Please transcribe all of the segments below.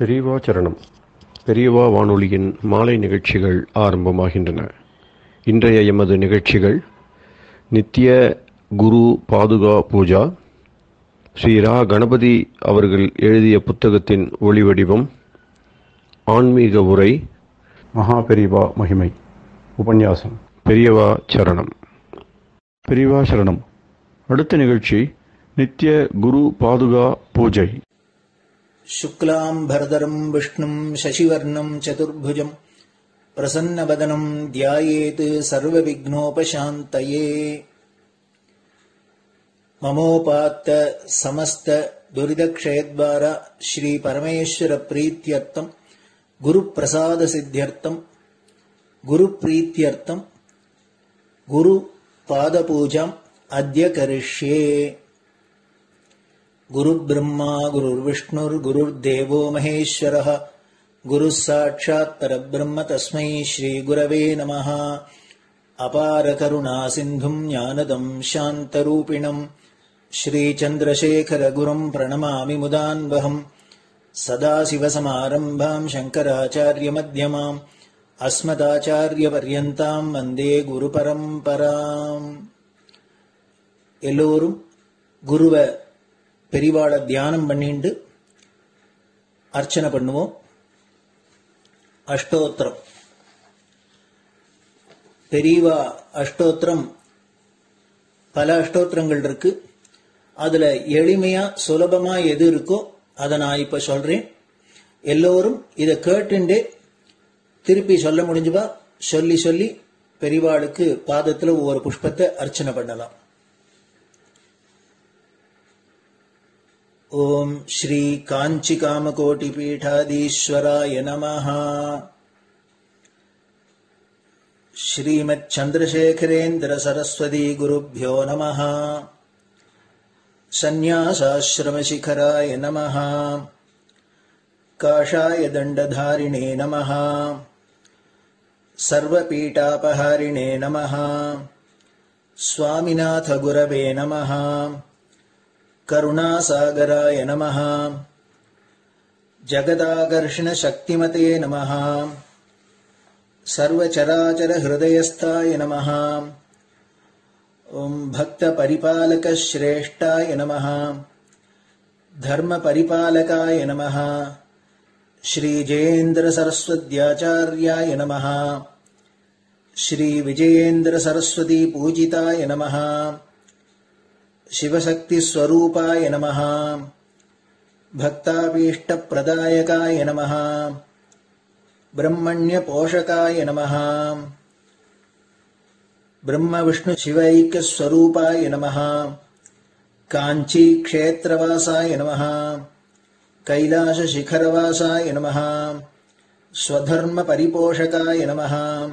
பெரியவா சரணம். பெரியவா வானொலியின் மாலை நிகழ்ச்சிகள் ஆரம்பமாகின்றன. இன்றைய எமது நிகழ்ச்சிகள் நித்திய குரு பாதுகா பூஜா, ஸ்ரீ ரா கணபதி அவர்கள் எழுதிய புத்தகத்தின் ஒளிவடிவம், ஆன்மீக உரை, மகா பெரியவா மகிமை, உபன்யாசம். பெரியவா சரணம். பெரியவா சரணம். அடுத்த நிகழ்ச்சி நித்திய குரு பாதுகா பூஜை. शुक्लाम्भरधरं विष्णुं शशिवर्णं चतुर्भुजं प्रसन्नवदनं ध्यायेत् सर्वविघ्नोपशान्तये। ममोपात्त समस्त दुरितक्षयद्वार श्री परमेश्वर प्रीत्यर्थं गुरुप्रसाद सिद्ध्यर्थं गुरुप्रीत्यर्थं गुरुपादपूजाम् अद्य करिष्ये। गुरुर्ब्रह्मा गुरुर्विष्णुर्गुरुर्देवो महेश्वरः गुरुः साक्षात् परब्रह्म तस्मै श्रीगुरवे नमः। अपारकरुणा सिन्धुं ज्ञानदं शान्तरूपिणं श्रीचन्द्रशेखरगुरुं प्रणमामि मुदान्वहम्। सदाशिवसमारम्भां शङ्कराचार्यमध्यमाम् अस्मदाचार्यपर्यन्तां वन्दे गुरुपरम्पराम्. எல்லோரும் குருவ பெரிவாளை தியானம் பண்ணிண்டு அர்ச்சனை பண்ணுவோம். அஷ்டோத்திரம். பெரியவா அஷ்டோத்திரம் பல அஷ்டோத்திரங்கள் இருக்கு. அதுல எளிமையா சுலபமா எது இருக்கோ அதை நான் இப்ப சொல்றேன். எல்லோரும் இதை கேட்டுண்டே திருப்பி சொல்ல முடிஞ்சுபா சொல்லி சொல்லி பெரிவாளுக்கு பாதத்துல ஒவ்வொரு புஷ்பத்தை அர்ச்சனை பண்ணலாம். ओम श्री कांची कामकोटि पीठाधीश्वराय नमः। श्रीमत् चंद्रशेखरेन्द्र सरस्वती गुरुभ्यो नमः। संन्यासाश्रम शिखराय नमः। काषाय दंडधारिणे नमः। सर्वपीठापहारिणे नमः। स्वामिनाथ गुरवे नमः। करुणासागराय नमः। जगदाकर्षण शक्तिमते नमः। सर्वचराचर हृदयस्थाय नमः। ओम भक्त परिपालक श्रेष्ठाय नमः। धर्म परिपालकाय नमः। श्री जयेन्द्र सरस्वत्याचार्याय नमः। श्री विजयेन्द्र सरस्वती पूजिताय नमः। शिवशक्ति स्वरूपाय नमः। भक्ताभीष्ट प्रदायकाय नमः। ब्रह्मण्य पोषकाय नमः। ब्रह्म विष्णु शिवैक्य स्वरूपाय नमः। कांची क्षेत्रवासाय नमः। कैलाश शिखरवासाय नमः। स्वधर्म परिपोषकाय नमः।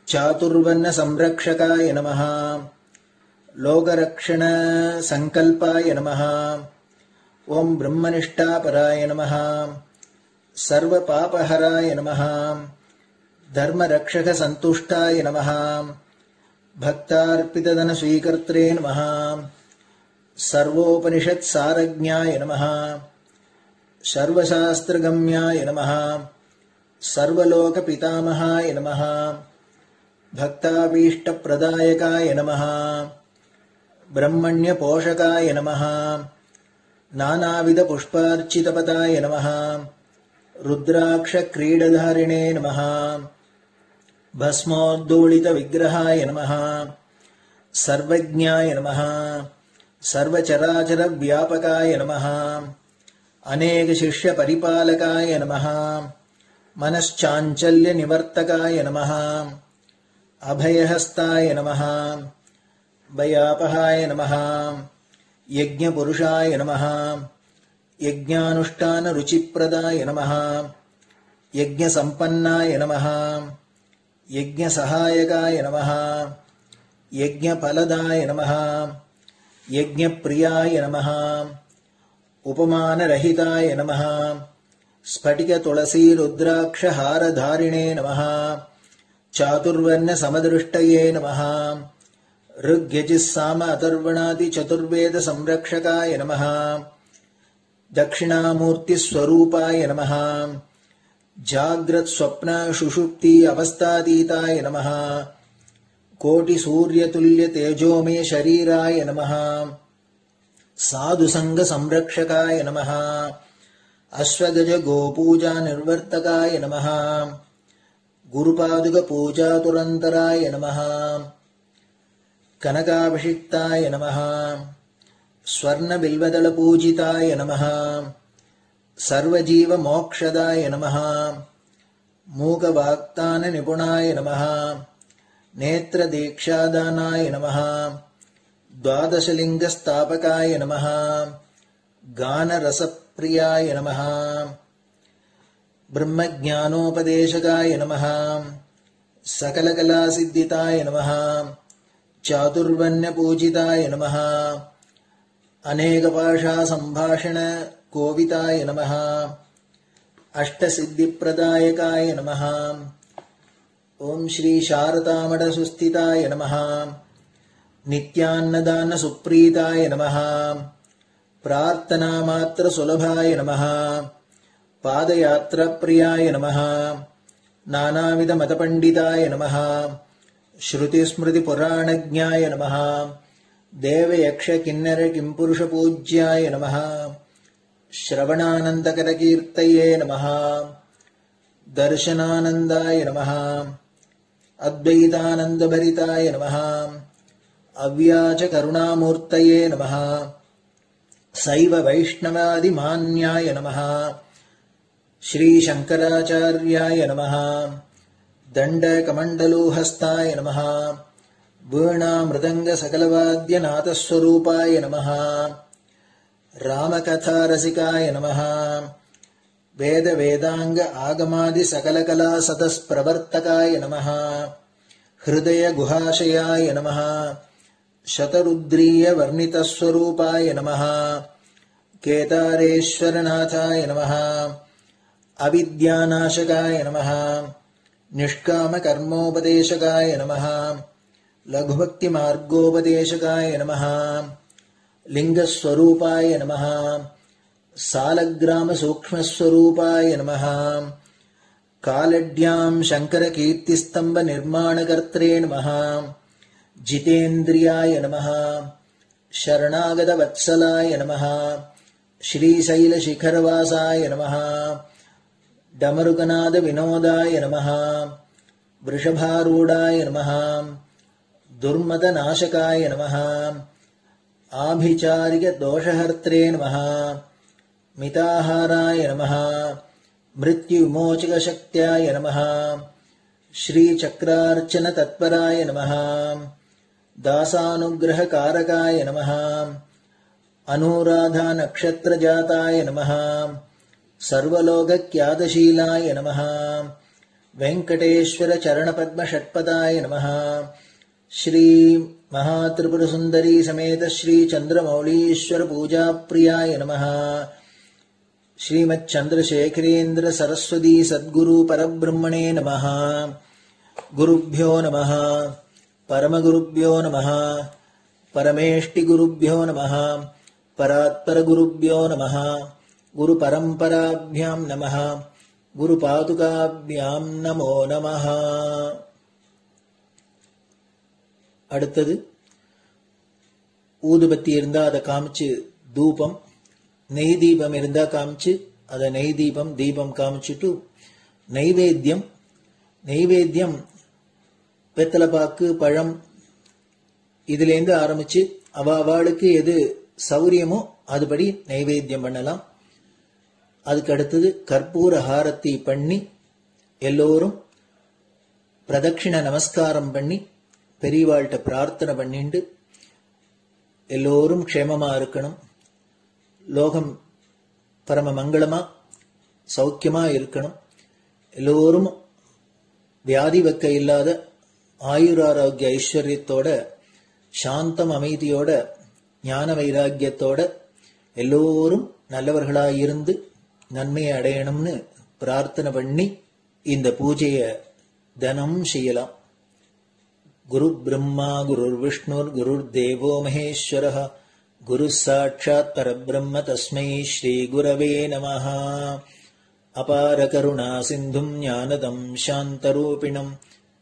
चातुर्वर्ण संरक्षकाय नमः। लोकरक्षण संकल्पाय नमः। ओम ब्रह्मनिष्ठापराय नमः। सर्वपापहराय नमः। धर्मरक्षक संतुष्टाय नमः। भक्तार्पितधन स्वीकर्त्रे नमः। सर्वोपनिषत् सारज्ञाय नमः। सर्वशास्त्रगम्याय नमः। सर्वलोक पितामहाय नमः। भक्ताभीष्ट प्रदायकाय नमः। ब्रह्मण्य पोषकाय नमः। नानाविध पुष्पार्चितपदाय नमः। रुद्राक्ष क्रीडधारिणे नमः। भस्मोद्दोलित विग्रहाय नमः। सर्वज्ञाय नमः। सर्वचराचर व्यापकाय नमः। अनेक शिष्य परिपालकाय नमः। मनश्चाञ्चल्य निवर्तकाय नमः। अभयहस्ताय नमः। भयापहाय नमः। यज्ञपुरुषाय नमः। यज्ञानुष्ठान रुचिप्रदाय नमः। यज्ञसम्पन्नाय नमः। यज्ञसहायकाय नमः। यज्ञफलदाय नमः। यज्ञप्रियाय नमः। उपमानरहिताय नमः। स्फटिक तुलसी रुद्राक्ष हारधारिणे नमः। चातुर्वर्ण समदृष्टये नमः। ऋग्यजुस्साम अथर्वणादि चतुर्वेद संरक्षकाय नमः। தட்சிணாமூர்த்தி ஸ்வரூபாய நமஹ. ஜாக்ரத் ஸ்வப்ன சுஷுப்தி அவஸ்தாதீதாய நமஹ. கோட்டி சூரிய துல்லிய தேஜோமே ஷரீராய நமஹ. சாது சங்க சம்ரக்ஷகாய நமஹ. அஸ்வகஜ கோபூஜா நிர்வர்த்தகாய நமஹ. குருபாதுக பூஜா துரந்தராய நமஹ. கனகாபிஷிக்தாய நமஹ. ஸ்வர்ண பில்வதள பூஜிதாய நமஹ. சர்வஜீவ மோக்ஷதாய நமஹ. மூக வாக்தான நிபுணாய நமஹ. நேத்ர தீக்ஷாதானாய நமஹ. द्वादशलिंग स्थापकाय नमः. गान रसप्रियाय नमः. ब्रह्मज्ञानोपदेशकाय नमः. सकलकलासिद्धिताय नमः. चातुर्वण्यपूजिताय नमः. अनेकभाषा संभाषण कोविताय नमः. अष्टसिद्धिप्रदायकाय नमः. ओम श्री शारदामठ सुस्थिताय नमः. नित्यान्नदान सुप्रीताय नमः. प्रार्थना मात्र सुलभाय नमः. पादयात्रा प्रियाय नमः. नानाविध मतपंडिताय नमः. श्रुति स्मृति पुराणज्ञाय नमः. देव यक्ष किन्नर किंपुरुष पूज्याय नमः. श्रवणानंदकर कीर्तये नमः. दर्शनानंदाय नमः. अद्वैतानंद भरिताय नमः. अव्याच करुणामूर्तये नमः. शैव वैष्णवादि मान्याय नमः. श्री शंकराचार्याय नमः. दंड कमंडलूहस्ताय नमः. वीणा मृदंग सकलवाद्य नाथस्वरूपाय नमः. रामकथा रसिकाय नमः. वेद वेदांग आगमादि सकलकला सतस्प्रवर्तकाय नमः. हृदय गुहाशयाय नमः. शतरुद्रीय वर्णितस्वरूपाय नमः. केदारेश्वरनाथाय नमः. अविद्यानाशकाय नमः. निष्काम कर्मोपदेशकाय नमः. लघुभक्ति मार्गोपदेशकाय नमः. लिंगस्वरूपाय नमः. सालग्राम सूक्ष्मस्वरूपाय नमः. कालड्यां शंकर कीर्तिस्तंभ निर्माणकर्त्रे नमः. जितेन्द्रियाय नमः. शरणागत वत्सलाय नमः. श्रीशैल शिखरवासाय नमः. डमरुकनाद विनोदाय नमः. वृषभारूढ़ाय नमः. दुर्मद नाशकाय नमः. आभिचारिक दोषहर्त्रे नमः. मिताहाराय नमः. मृत्युविमोचक शक्त्याय नमः. श्री चक्रार्चन तत्पराय नमः. दासानुग्रह कारकाय नमः. अनुराधा नक्षत्र जाताय नमः. सर्वलोक ख्यातशीलाय नमः. वेंकटेश्वर चरण पद्म षट्पदाय नमः. श्री महात्रिपुर सुंदरी समेत श्री चंद्रमौलीश्वर पूजा प्रियाय नमः. श्रीमच्चंद्रशेखरेन्द्र सरस्वती सद्गुरु परब्रह्मणे नमः. गुरुभ्यो नमः. परमगुरुभ्यो नमः. परमेष्टिगुरुभ्यो नमः. परात्परगुरुभ्यो नमः. गुरुपरम्पराभ्यां नमः. गुरुपादुकाभ्यां नमो नमः. அடுத்தது ஊதுபத்தி இருந்தா அதை காமிச்சு தூபம், நெய் தீபம் இருந்தா காமிச்சு அதை நெய் தீபம் தீபம் காமிச்சுட்டு நைவேத்தியம் நைவேத்தியம் வெத்தலைப்பாக்கு பழம் இதுலேருந்து ஆரம்பிச்சு அவளுக்கு எது சௌரியமோ அதுபடி நைவேத்தியம் பண்ணலாம். அதுக்கு அடுத்தது கற்பூர ஹாரத்தி பண்ணி எல்லோரும் பிரதட்சிண நமஸ்காரம் பண்ணி பெரியவாள்கிட்ட பிரார்த்தனை பண்ணிண்டு எல்லோரும் க்ஷேமமா இருக்கணும், லோகம் பரம மங்களமா சௌக்கியமா இருக்கணும், எல்லோரும் வியாதி வெக்க இல்லாத ஆயுராரோக்கிய ஐஸ்வர்யத்தோட சாந்தம் அமைதியோட ஞான வைராக்கியத்தோட எல்லோரும் நல்லவர்களாயிருந்து நன்மையை அடையணும்னு பிரார்த்தனை பண்ணி இந்த பூஜையை தினம் செய்யலாம். குரு பிரம்மா குரு விஷ்ணுர் குரு தேவோ மகேஸ்வரः गुरुः साक्षात् परब्रह्म तस्मै श्रीगुरवे नमः। अपारकरुणासिन्धुम् ज्ञानदम् शान्तरूपिणम्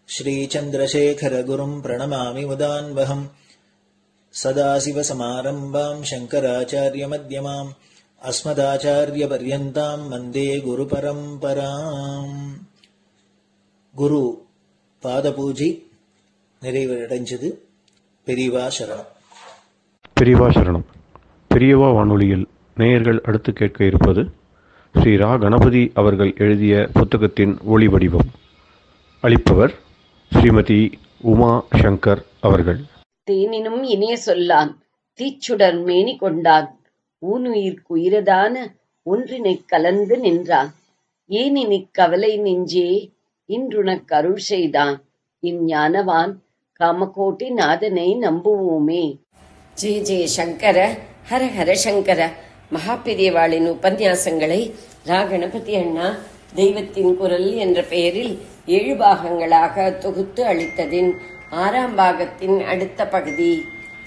श्रीचन्द्रशेखरगुरुम् प्रणमामि मुदान्वहम्। सदाशिवसमारम्भाम् शङ्कराचार्यमध्यमाम् अस्मदाचार्यपर्यन्ताम् वन्दे गुरुपरम्पराम्. குரு பாதபூஜை நிறைவடைஞ்சது. பெரியவா சரணம். பெரியவா சரணம். பெரியவா வானொலியில் நேயர்கள் அடுத்து கேட்க இருப்பது ஸ்ரீ ரா கணபதி அவர்கள் எழுதிய புத்தகத்தின் ஒளி வடிவம். அளிப்பவர் ஸ்ரீமதி உமா சங்கர் அவர்கள். தேனினும் இனிய சொல்லான் தீச்சுடர் மேனி கொண்டான் ஊனுயிர்க்குயிரதான ஒன்றினைக் கலந்து நின்றான் ஏனினிக் கவலை நெஞ்சே இன்றுனக் அருள் செய்தான் இஞ்ஞானவான் காமகோட்டி நாதனை நம்புவோமே. ஜெய ஜெய சங்கர, ஹர ஹர சங்கர. மகாபெரியவாளின் உபன்யாசங்களை ரா கணபதி அண்ணா தெய்வத்தின் குரல் என்ற பெயரில் 7 பாகங்களாக தொகுத்து அளித்ததின் 6ஆம் பாகத்தின் அடுத்த பகுதி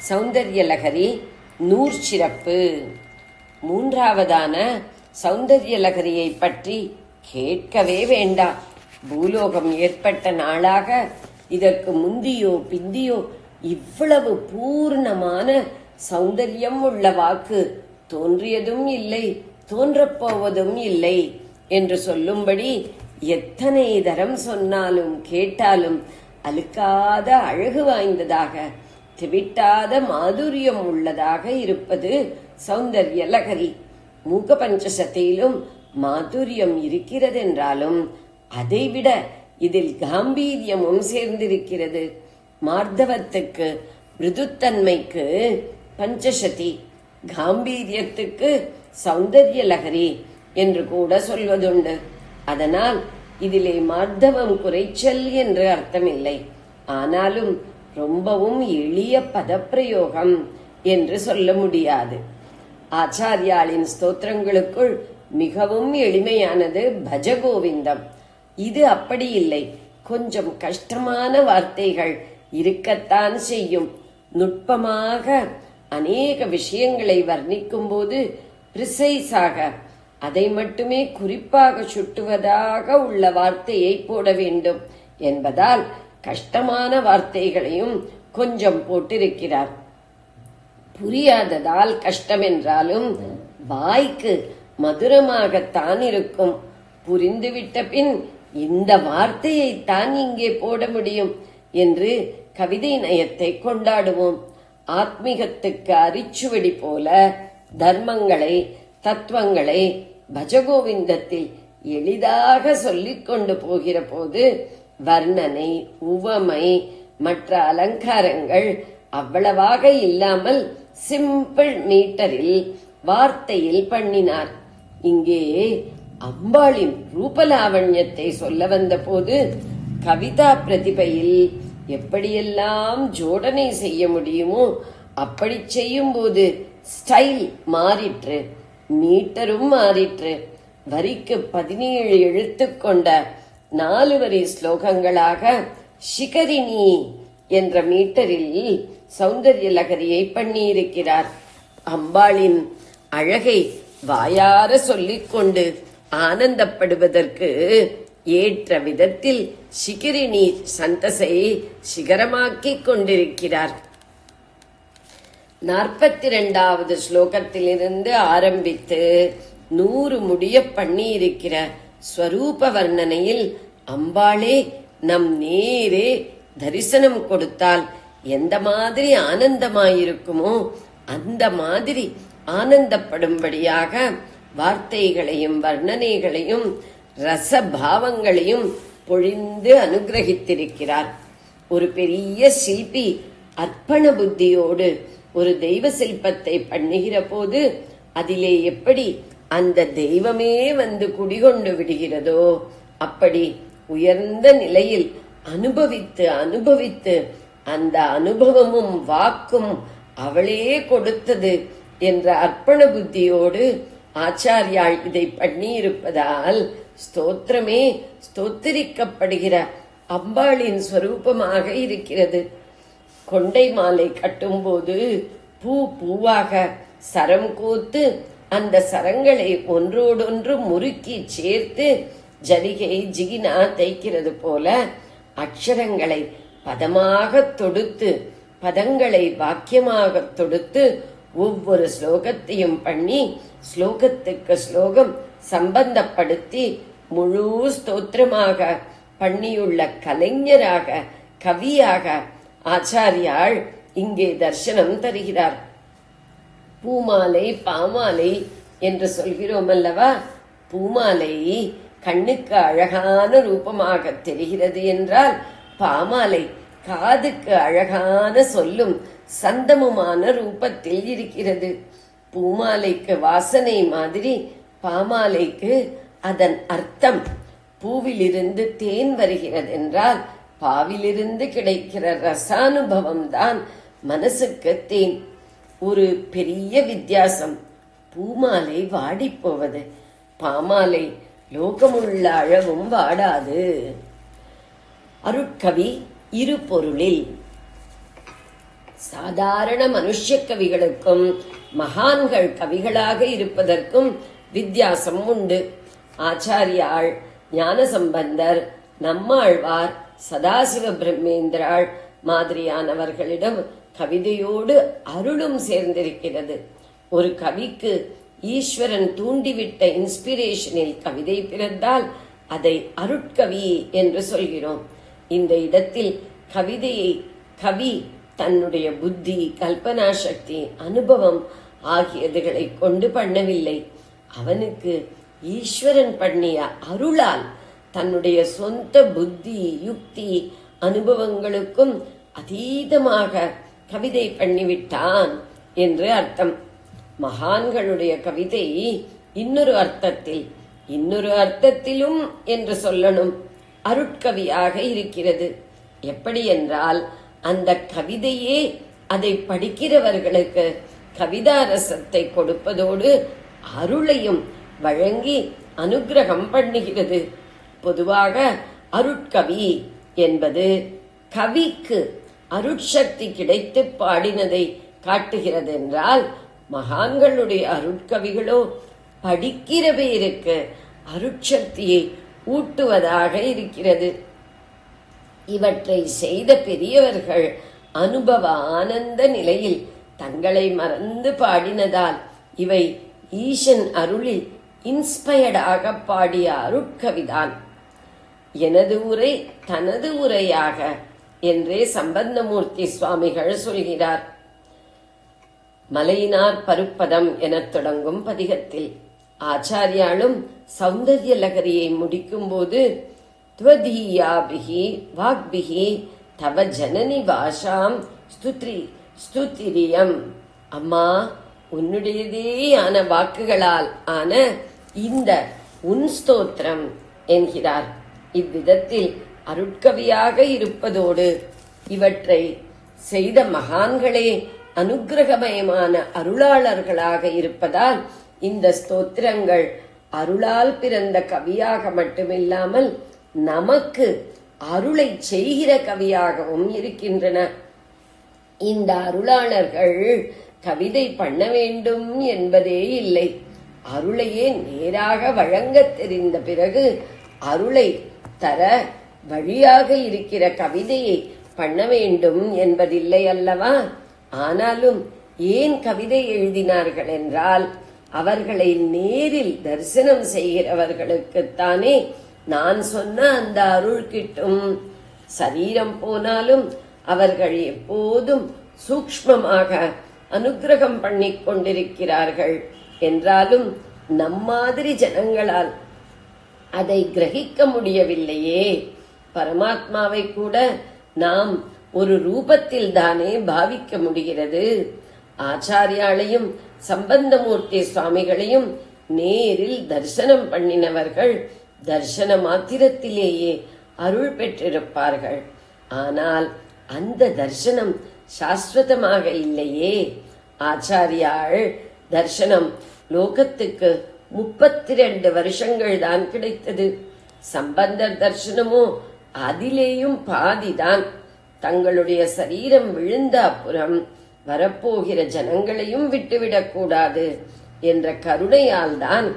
சௌந்தர்யலகரி நூற் சிறப்பு. 3ஆவதான சௌந்தர்யலகரியை பற்றி கேட்கவே வேண்டாம். பூலோகம் ஏற்பட்ட நாளாக இதற்கு முந்தியோ பிந்தியோ இவ்வளவு பூர்ணமான சௌந்தர்யம் உள்ள வாக்கு தோன்றியதும் இல்லை, தோன்றப்போவதும் இல்லை என்று சொல்லும்படி எத்தனை தரம் சொன்னாலும் கேட்டாலும் அழுக்காத அழகு வாய்ந்ததாக, திவிட்டாத மாதுரியம் உள்ளதாக இருப்பது சௌந்தர்யலகரி. மூக பஞ்சசத்திலும் மாதுரியம் இருக்கிறதென்றாலும் அதைவிட இதில் காம்பீரியமும் சேர்ந்திருக்கிறது. மார்தவத்துக்கு மிருதுத்தன்மைக்கு பஞ்சசதி, காம்பீரியத்துக்கு சௌந்தர்யலகரி என்று கூட சொல்வதுண்டு. அதனால் இதிலே மார்தவம் குறைச்சல் என்று அர்த்தமில்லை. ஆனாலும் ரொம்பவும் எளிய பதப்பிரயோகம் என்று சொல்ல முடியாது. ஆச்சாரியாளின் ஸ்தோத்திரங்களுக்குள் மிகவும் எளிமையானது பஜகோவிந்தம். இது அப்படி இல்லை. கொஞ்சம் கஷ்டமான வார்த்தைகள் இருக்கத்தான் செய்யும். நுட்பமாக அநேக விஷயங்களை வர்ணிக்கும் போது பிரிசைஸாக அதை மட்டுமே குறிப்பாக சுட்டுவதாக உள்ள வார்த்தையை போட வேண்டும் என்பதால் கஷ்டமான வார்த்தைகளையும் கொஞ்சம் போட்டிருக்கிறார். புரியாததால் கஷ்டம் என்றாலும் வாய்க்கு மதுரமாகத்தான் இருக்கும். புரிந்துவிட்ட பின் இந்த வார்த்தையை தான் இங்கே போட முடியும் என்று கவிதை நயத்தை கொண்டாடுவோம். ஆத்மீகத்துக்கு அரிச்சுவடி போல தர்மங்களை, தத்துவங்களை பஜகோவிந்தத்தில் எளிதாக சொல்லிக் கொண்டு போகிற போது வர்ணனை, உவமை, மற்ற அலங்காரங்கள் அவ்வளவாக இல்லாமல் சிம்பிள் மீட்டரில் வார்த்தையில் பண்ணினார். இங்கே அம்பாளின் ரூபலாவண்யத்தை சொல்ல வந்த போது கவிதா பிரதிபையில் எப்படியெல்லாம் ஜோடனை செய்ய முடியுமோ அப்படி செய்யும் போது ஸ்டைல் மாறிற்று, மீட்டரும் மாறிற்று. வரிக்கு 17 எழுத்து கொண்ட 4 வரி ஸ்லோகங்களாக சிகரிணி என்ற மீட்டரில் சௌந்தர்யலகரியை பண்ணியிருக்கிறார். அம்பாளின் அழகை வாயார சொல்லிக்கொண்டு ஆனந்தப்படுவதற்கு ஏற்ற விதத்தில் சிகிரிணி சந்தஸை சிகரமாக்கிக் கொண்டிருக்கிறார். 42வது ஸ்லோகத்திலிருந்து ஆரம்பித்து 100 முடிய பண்ணியிருக்கிற ஸ்வரூப வர்ணனையில் அம்பாளே நம் நேரே தரிசனம் கொடுத்தால் எந்த மாதிரி ஆனந்தமாயிருக்குமோ அந்த மாதிரி ஆனந்தப்படும்படியாக வார்த்தைகளையும் வர்ணனைகளையும் ரசபாவங்களையும் பொழிந்து அனுகிரகித்திருக்கிறார். ஒரு பெரிய சிற்பி அர்ப்பண புத்தியோடு ஒரு தெய்வ சிற்பத்தை பண்ணுகிற போது அதிலே எப்படி அந்த தெய்வமே வந்து குடிகொண்டு விடுகிறதோ அப்படி உயர்ந்த நிலையில் அனுபவித்து அனுபவித்து அந்த அனுபவமும் வாக்கும் அவளே கொடுத்தது என்ற அர்ப்பண புத்தியோடு ஆச்சாரியாள் இதை பண்ணி இருப்பதால் ஸ்தோத்திரமே ஸ்தோத்திரிக்கப்படுகிற அம்பாளின் ஸ்வரூபமாக இருக்கிறது. கொண்டை மாலை கட்டும் போது பூவாக சரம் கோத்து அந்த சரங்களை ஒன்றோடொன்று முறுக்கி சேர்த்து ஜரிகை ஜிகினா தைக்கிறது போல அக்ஷரங்களை பதமாக தொடுத்து பதங்களை வாக்கியமாக தொடுத்து ஒவ்வொரு ஸ்லோகத்தையும் பண்ணி ஸ்லோகத்துக்கு ஸ்லோகம் சம்பந்தப்படுத்தி முழு ஸ்தோத்திரமாக பண்ணியுள்ள கலைஞராக கவியாக ஆச்சாரியாள் இங்கே தரிசனம் தருகிறார். பூமாலை பாமாலை என்று சொல்கிறோம் அல்லவா? பூமாலை கண்ணுக்கு அழகான ரூபமாக தெரிகிறது என்றால் பாமாலை காதுக்கு அழகான சொல்லும் சந்தமுமான ரூபத்தில் இருக்கிறது. பூமாலைக்கு வாசனை மாதிரி பாமாலைக்கு அதன் அர்த்தம். பூவிலிருந்து தேன் வருகிறது என்றால் பாவிலிருந்து கிடைக்கிற ரசானுபவம் தான் மனசுக்கு தேன். ஒரு பெரிய வித்தியாசம். பூமாலை வாடி போவது, பாமாலை லோகமுள்ள அழகும் வாடாது. அருட்கவி இரு பொருளில். சாதாரண மனுஷ கவிகளுக்கும் மகான்கள் கவிகளாக இருப்பதற்கும் வித்தியாசம் உண்டு. ஆச்சாரியாள், ஞானசம்பந்தர், நம்மாழ்வார், சதாசிவ பிரம்மேந்திராள் மாதிரியானவர்களிடம் கவிதையோடு அருளும் சேர்ந்திருக்கிறது. ஒரு கவிக்கு ஈஸ்வரன் தூண்டிவிட்ட இன்ஸ்பிரேஷனில் கவிதை பிறந்தால் அதை அருட்கவி என்று சொல்கிறோம். இந்த இடத்தில் கவிதையை கவி தன்னுடைய புத்தி, கல்பனா சக்தி, அனுபவம் ஆகியதுகளை கொண்டு பண்ணவில்லை. அவனுக்கு ஈஸ்வரன் பண்ணிய அருளால் தன்னுடைய சொந்த புத்தி, யுக்தி, அனுபவங்களுக்கும் அதீதமாக கவிதை பண்ணிவிட்டான் என்று அர்த்தம். மகான்களுடைய கவிதை இன்னொரு அர்த்தத்தில், இன்னொரு அர்த்தத்திலும் என்று சொல்லணும், அருட்கவியாக இருக்கிறது. எப்படி என்றால் அந்த கவிதையே அதை படிக்கிறவர்களுக்கு கவிதா ரசத்தை கொடுப்பதோடு அருளையும் வழங்கி அனுகிரகம் பண்ணுகிறது. பொதுவாக அருட்கவி என்பது கவிக்கு அருட்சக்தி கிடைத்து பாடினதை காட்டுகிறது என்றால், மகான்களுடைய அருட்கவிகளோ படிக்கிற பேருக்கு அருட்சக்தியை ஊட்டுவதாக இருக்கிறது. இவற்றை செய்த பெரியவர்கள் அனுபவ ஆனந்த நிலையில் தங்களை மறந்து பாடினதால் இவை ஈசன் அருளில் இன்ஸ்பயர்டாக பாடிய அருட்கவிதான். எனது உரை தனது உரையாக என்றே சம்பந்தமூர்த்தி சுவாமிகள் சொல்கிறார். மலையினார் பருப்பதம் எனத் தொடங்கும் பதிகத்தில் ஆச்சாரியாலும் சௌந்தர்ய லகரியை முடிக்கும் போது துவதீயாபிகி வாக்பிகி தவ ஜனனி வாஷாம் ஸ்துதிரியம், அம்மா உன்னுடையதேயான வாக்குகளால் ஆன இந்த உன் ஸ்தோத்திரம் என்கிறார். இவ்விதத்தில் அருட்கவியாக இருப்பதோடு இவற்றை செய்த மகான்களே அனுக்கிரகமயமான அருளாளர்களாக இருப்பதால் இந்த ஸ்தோத்திரங்கள் அருளால் பிறந்த கவியாக மட்டுமில்லாமல் நமக்கு அருளை செய்கிற கவியாகவும் இருக்கின்றன. இந்த அருளாளர்கள் கவிதை பண்ண வேண்டும் என்பதே இல்லை. அருளையே நேராக வழங்க தெரிந்த பிறகு அருளை தர வழியாக இருக்கிற கவிதையை பண்ண வேண்டும் என்பதில்லை அல்லவா? ஆனாலும் ஏன் கவிதை எழுதினார்கள் என்றால், அவர்களை நேரில் தரிசனம் செய்கிறவர்களுக்குத்தானே நான் சொன்ன அந்த அருள் கிட்டும். சரீரம் போனாலும் அவர்கள் எப்போதும் சூக்ஷ்மமாக அனுக்கிரகம் பண்ணி கொண்டிருக்கிறார்கள் என்றாலும் நம்மாதிரி ஜனங்களால் அதை கிரகிக்க முடியவில்லையே. பரமாத்மாவை கூட நாம் ஒரு ரூபத்தில் தானே பாவிக்க முடிகிறது. ஆச்சாரியாளையும் சம்பந்தமூர்த்தி சுவாமிகளையும் நேரில் தரிசனம் பண்ணினவர்கள் தரிசன மாத்திரத்திலேயே அருள் பெற்றிருப்பார்கள். ஆனால் அந்த தரிசனம் சாஸ்வதமாக இல்லையே. ஆச்சாரியாள் தரிசனம் லோகத்துக்கு 32 வருஷங்கள் தான் கிடைத்தது. சம்பந்தர் தரிசனமோ அதிலேயும் பாதிதான். தங்களுடைய சரீரம் விழுந்த அப்புறம் வரப்போகிற ஜனங்களையும் விட்டுவிடக்கூடாது என்ற கருணையால் தான்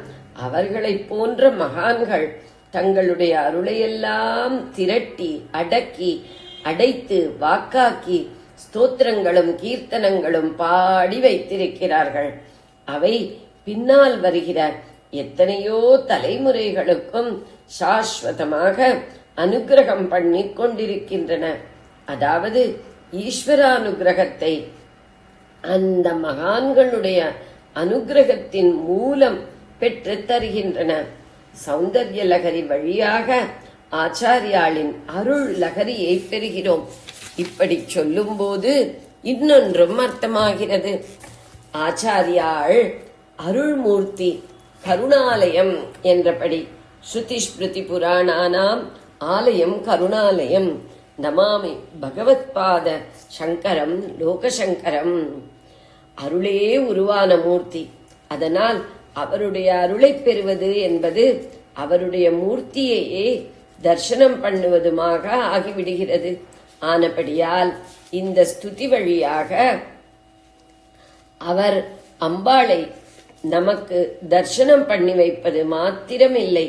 அவர்களைப் போன்ற மகான்கள் தங்களுடைய அருளையெல்லாம் திரட்டி அடக்கி அடைத்து வாக்காக்கி ஸ்தோத்திரங்களும் கீர்த்தனங்களும் பாடி வைத்திருக்கிறார்கள். அவை பின்னால் வருகிற எத்தனையோ தலைமுறைகளுக்கும் சாஸ்வதமாக அனுகிரகம் பண்ணி கொண்டிருக்கின்றன. அதாவது ஈஸ்வரானுகிரகத்தை, அந்த மகான்களுடைய அனுகிரகத்தின் மூலம் பெற்று தருகின்றன. சௌந்தர்ய லகரி வழியாக ஆச்சாரியாளின் அருள் லகரியை பெறுகிறோம். இப்படி சொல்லும் போது இன்னொன்றும் அர்த்தமாகிறது. ஆச்சாரியாள் அருள்மூர்த்தி கருணாலயம் என்றபடி ஸ்ருதி ஸ்மிருதி புராணானாம் ஆலயம் கருணாலயம் நமாமி பகவத்பாத சங்கரம் லோகசங்கரம். அருளே உருவான மூர்த்தி. அதனால் அவருடைய அருளை பெறுவது என்பது அவருடைய மூர்த்தியையே தர்சனம் பண்ணுவதுமாக ஆகிவிடுகிறது. ஆனபடியால் இந்த ஸ்துதி வழியாக அவர் அம்பாளை நமக்கு தர்சனம் பண்ணி வைப்பது மாத்திரமில்லை,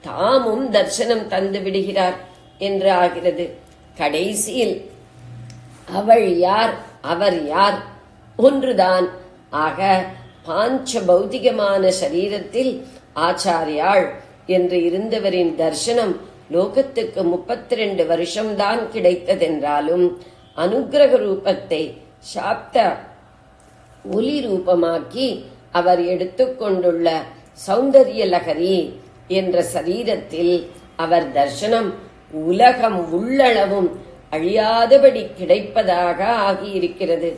தாமும் தர்சனம் தந்து விடுகிறார் என்று ஆகிறது. கடைசியில் அவள் யார் அவர் யார் ஒன்றுதான். ஆக பாஞ்ச பௌதிகமான சரீரத்தில் ஆச்சாரியாள் என்று இருந்தவரின் தர்சனம் லோகத்துக்கு 32 வருஷம்தான் கிடைத்ததென்றாலும் அனுக்கிரக ரூபத்தை சாப்த ஒலி ரூபமாக்கி அவர் எடுத்துக்கொண்டுள்ள சௌந்தர்ய லகரி என்ற சரீரத்தில் அவர் தர்சனம் உலகம் உள்ளளவும் அழியாதபடி கிடைப்பதாக ஆகியிருக்கிறது.